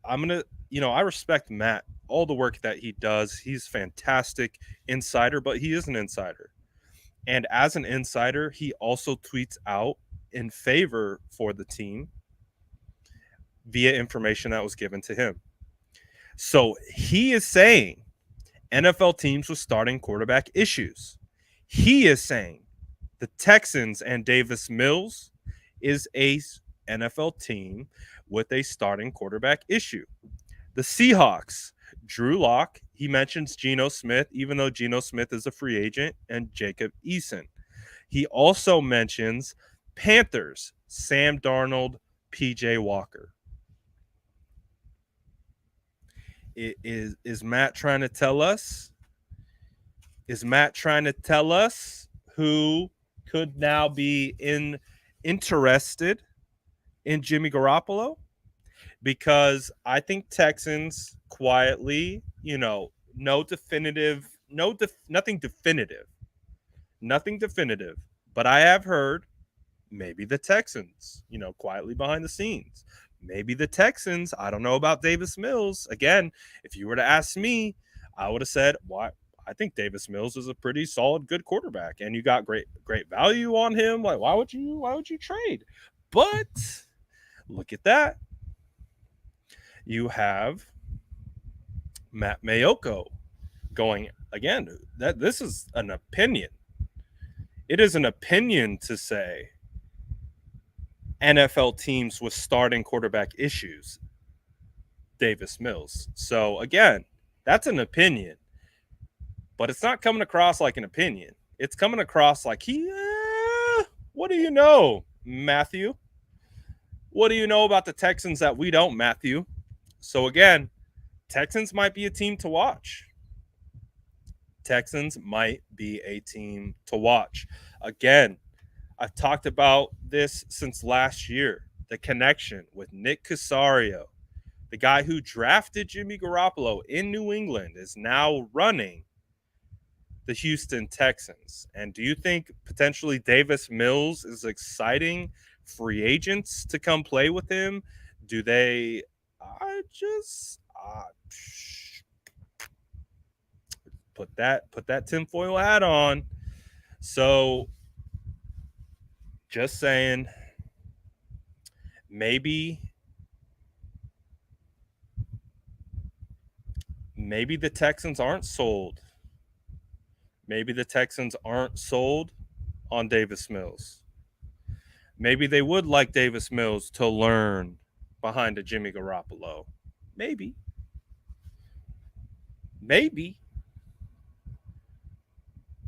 I respect Matt, all the work that he does. He's fantastic insider, but he is an insider. And as an insider, he also tweets out in favor for the team via information that was given to him. So he is saying NFL teams with starting quarterback issues. He is saying the Texans and Davis Mills is a NFL team with a starting quarterback issue. The Seahawks, Drew Lock, he mentions Geno Smith, even though Geno Smith is a free agent, and Jacob Eason. He also mentions Panthers, Sam Darnold, PJ Walker. Is Matt trying to tell us? Is Matt trying to tell us who could now be interested in Jimmy Garoppolo? Because I think Texans quietly, nothing definitive. But I have heard maybe the Texans, quietly behind the scenes. Maybe the Texans. I don't know about Davis Mills. Again, if you were to ask me, I would have said, why? I think Davis Mills is a pretty solid, good quarterback, and you got great value on him. Like, why would you trade? But look at that. You have Matt Mayoko going again. This is an opinion. It is an opinion to say NFL teams with starting quarterback issues, Davis Mills. So again, that's an opinion, but it's not coming across like an opinion. It's coming across like what do you know, Matthew? What do you know about the Texans that we don't, Matthew? So again, Texans might be a team to watch. Texans might be a team to watch. Again, I've talked about this since last year. The connection with Nick Caserio, the guy who drafted Jimmy Garoppolo in New England, is now running the Houston Texans. And do you think potentially Davis Mills is exciting free agents to come play with him? Do they? Put that tinfoil hat on. So just saying, maybe the Texans aren't sold. Maybe the Texans aren't sold on Davis Mills. Maybe they would like Davis Mills to learn behind a Jimmy Garoppolo. Maybe.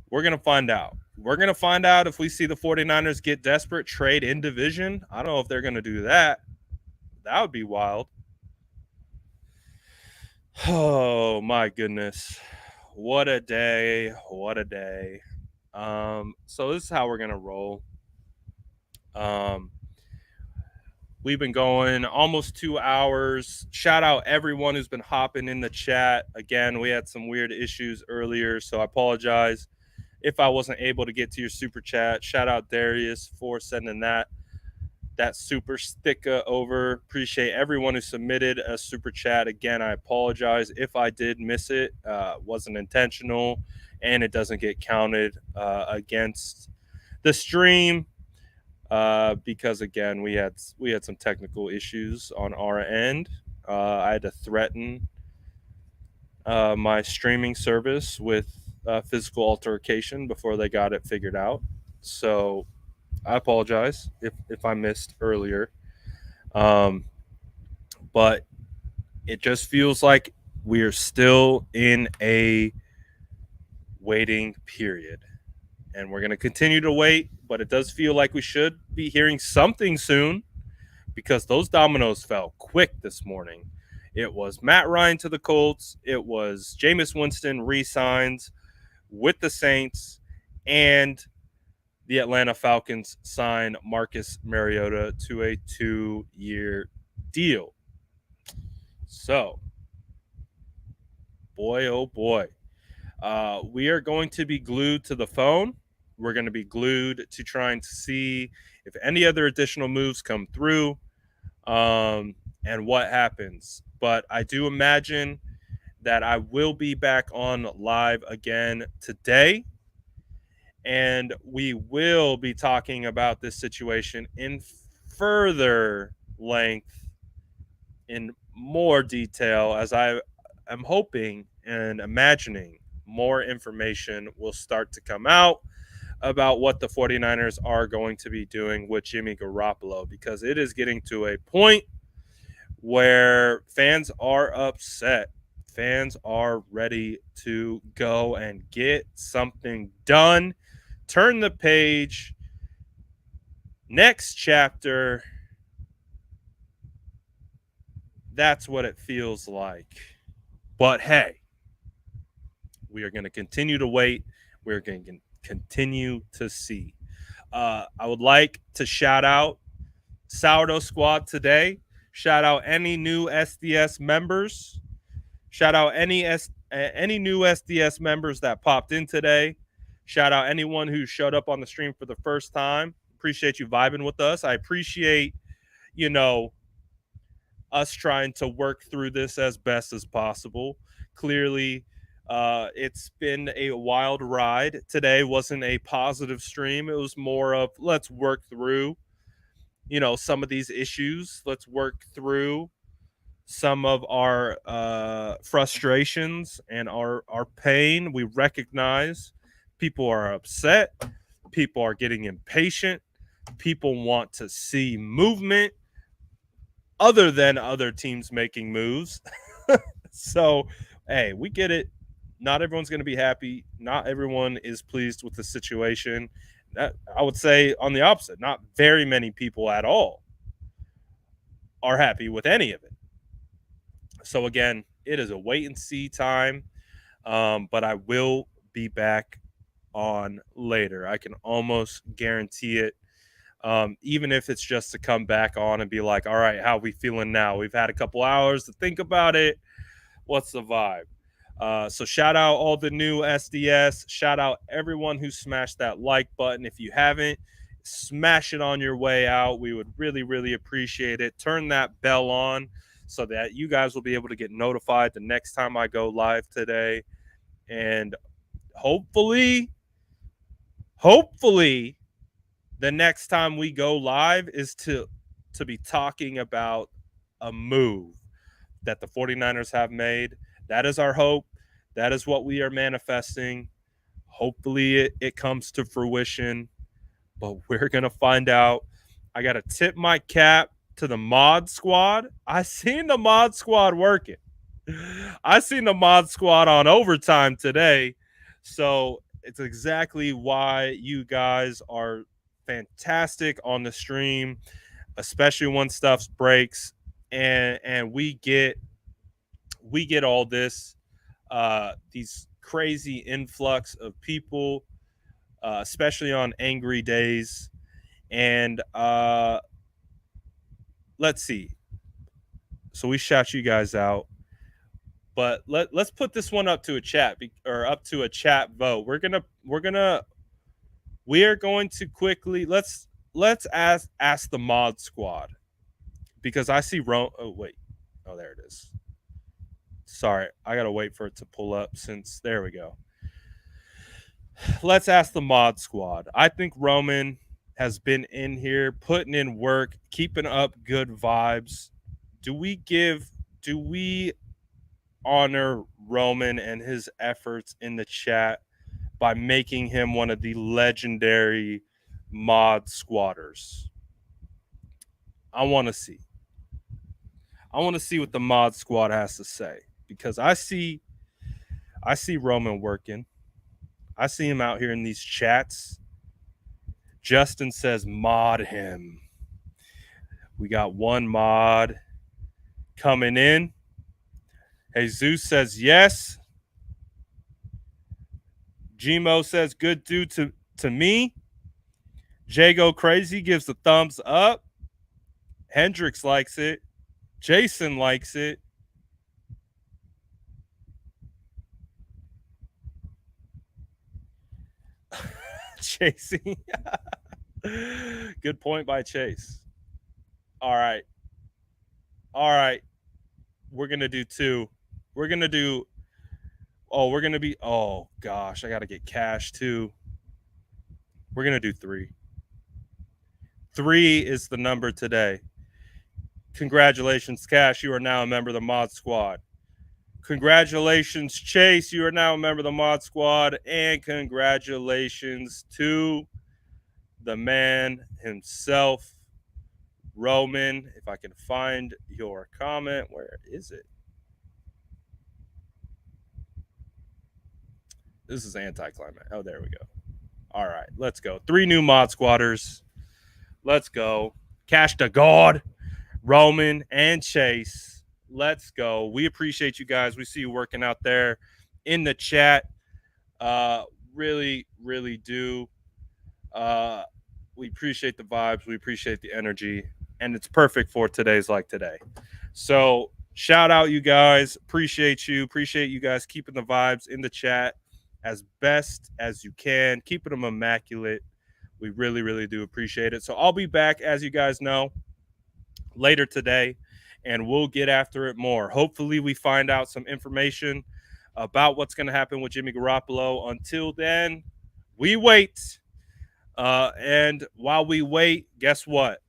We're going to find out. We're going to find out if we see the 49ers get desperate, trade in division. I don't know if they're going to do that. That would be wild. Oh, my goodness. What a day. What a day. So this is how we're going to roll. We've been going almost 2 hours. Shout out everyone who's been hopping in the chat. Again, we had some weird issues earlier, so I apologize if I wasn't able to get to your super chat. Shout out Darius for sending that super sticker over. Appreciate everyone who submitted a super chat. Again, I apologize if I did miss it. Wasn't intentional, and it doesn't get counted against the stream. Because again, we had some technical issues on our end. I had to threaten my streaming service with physical altercation before they got it figured out. So I apologize if I missed earlier. But it just feels like we are still in a waiting period. And we're going to continue to wait, but it does feel like we should be hearing something soon because those dominoes fell quick this morning. It was Matt Ryan to the Colts. It was Jameis Winston re-signs with the Saints, and the Atlanta Falcons sign Marcus Mariota to a 2-year deal. So, boy, oh boy. We are going to be glued to the phone. We're going to be glued to trying to see if any other additional moves come through and what happens. But I do imagine that I will be back on live again today. And we will be talking about this situation in further length in more detail, as I am hoping and imagining more information will start to come out about what the 49ers are going to be doing with Jimmy Garoppolo, because it is getting to a point where fans are upset. Fans are ready to go and get something done. Turn the page. Next chapter. That's what it feels like. But hey, we are going to continue to wait. We're going to continue to see. I would like to shout out Sourdough Squad today. Shout out any new SDS members. Shout out any new SDS members that popped in today. Shout out anyone who showed up on the stream for the first time. Appreciate you vibing with us. I appreciate, us trying to work through this as best as possible. Clearly, it's been a wild ride. Today wasn't a positive stream. It was more of let's work through, some of these issues. Let's work through some of our frustrations and our pain. We recognize people are upset. People are getting impatient. People want to see movement other than other teams making moves. So, hey, we get it. Not everyone's going to be happy. Not everyone is pleased with the situation. I would say on the opposite, not very many people at all are happy with any of it. So again, it is a wait and see time, but I will be back on later. I can almost guarantee it. Even if it's just to come back on and be like, all right, how are we feeling now? We've had a couple hours to think about it. What's the vibe? So shout out all the new SDS. Shout out everyone who smashed that like button. If you haven't, smash it on your way out. We would really, really appreciate it. Turn that bell on so that you guys will be able to get notified the next time I go live today. And hopefully, the next time we go live is to be talking about a move that the 49ers have made. That is our hope. That is what we are manifesting. Hopefully it comes to fruition, but we're going to find out. I got to tip my cap to the mod squad. I seen the mod squad working. I seen the mod squad on overtime today. So it's exactly why you guys are fantastic on the stream, especially when stuff breaks and we get all this these crazy influx of people, especially on angry days. And let's see. So we shout you guys out, but let's put this one up to a chat up to a chat vote. We are going to quickly let's ask the mod squad, because I see oh wait. Oh, there it is. Sorry, I got to wait for it to pull up since there we go. Let's ask the mod squad. I think Roman has been in here putting in work, keeping up good vibes. Do we honor Roman and his efforts in the chat by making him one of the legendary mod squatters? I want to see what the mod squad has to say, because I see Roman working. I see him out here in these chats. Justin says mod him. We got one mod coming in. Jesus says yes. Gmo says good due to me. Jago Crazy gives a thumbs up. Hendrix likes it. Jason likes it. Chasing. Good point by Chase. All right. We're going to do two. We're going to be, oh gosh, I got to get cash too. We're going to do three. 3 is the number today. Congratulations, Cash. You are now a member of the Mod Squad. Congratulations, Chase. You are now a member of the Mod Squad. And congratulations to the man himself, Roman. If I can find your comment, where is it? This is anticlimactic. Oh, there we go. All right, let's go. 3 new Mod Squatters. Let's go. Cash to God, Roman, and Chase. Let's go. We appreciate you guys. We see you working out there in the chat. Really, really do. We appreciate the vibes. We appreciate the energy. And it's perfect for today's like today. So shout out you guys. Appreciate you. Appreciate you guys keeping the vibes in the chat as best as you can. Keeping them immaculate. We really, really do appreciate it. So I'll be back, as you guys know, later today, and we'll get after it more. Hopefully we find out some information about what's going to happen with Jimmy Garoppolo. Until then, we wait. And while we wait, guess what?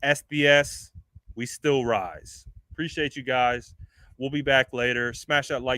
SBS, we still rise. Appreciate you guys. We'll be back later. Smash that like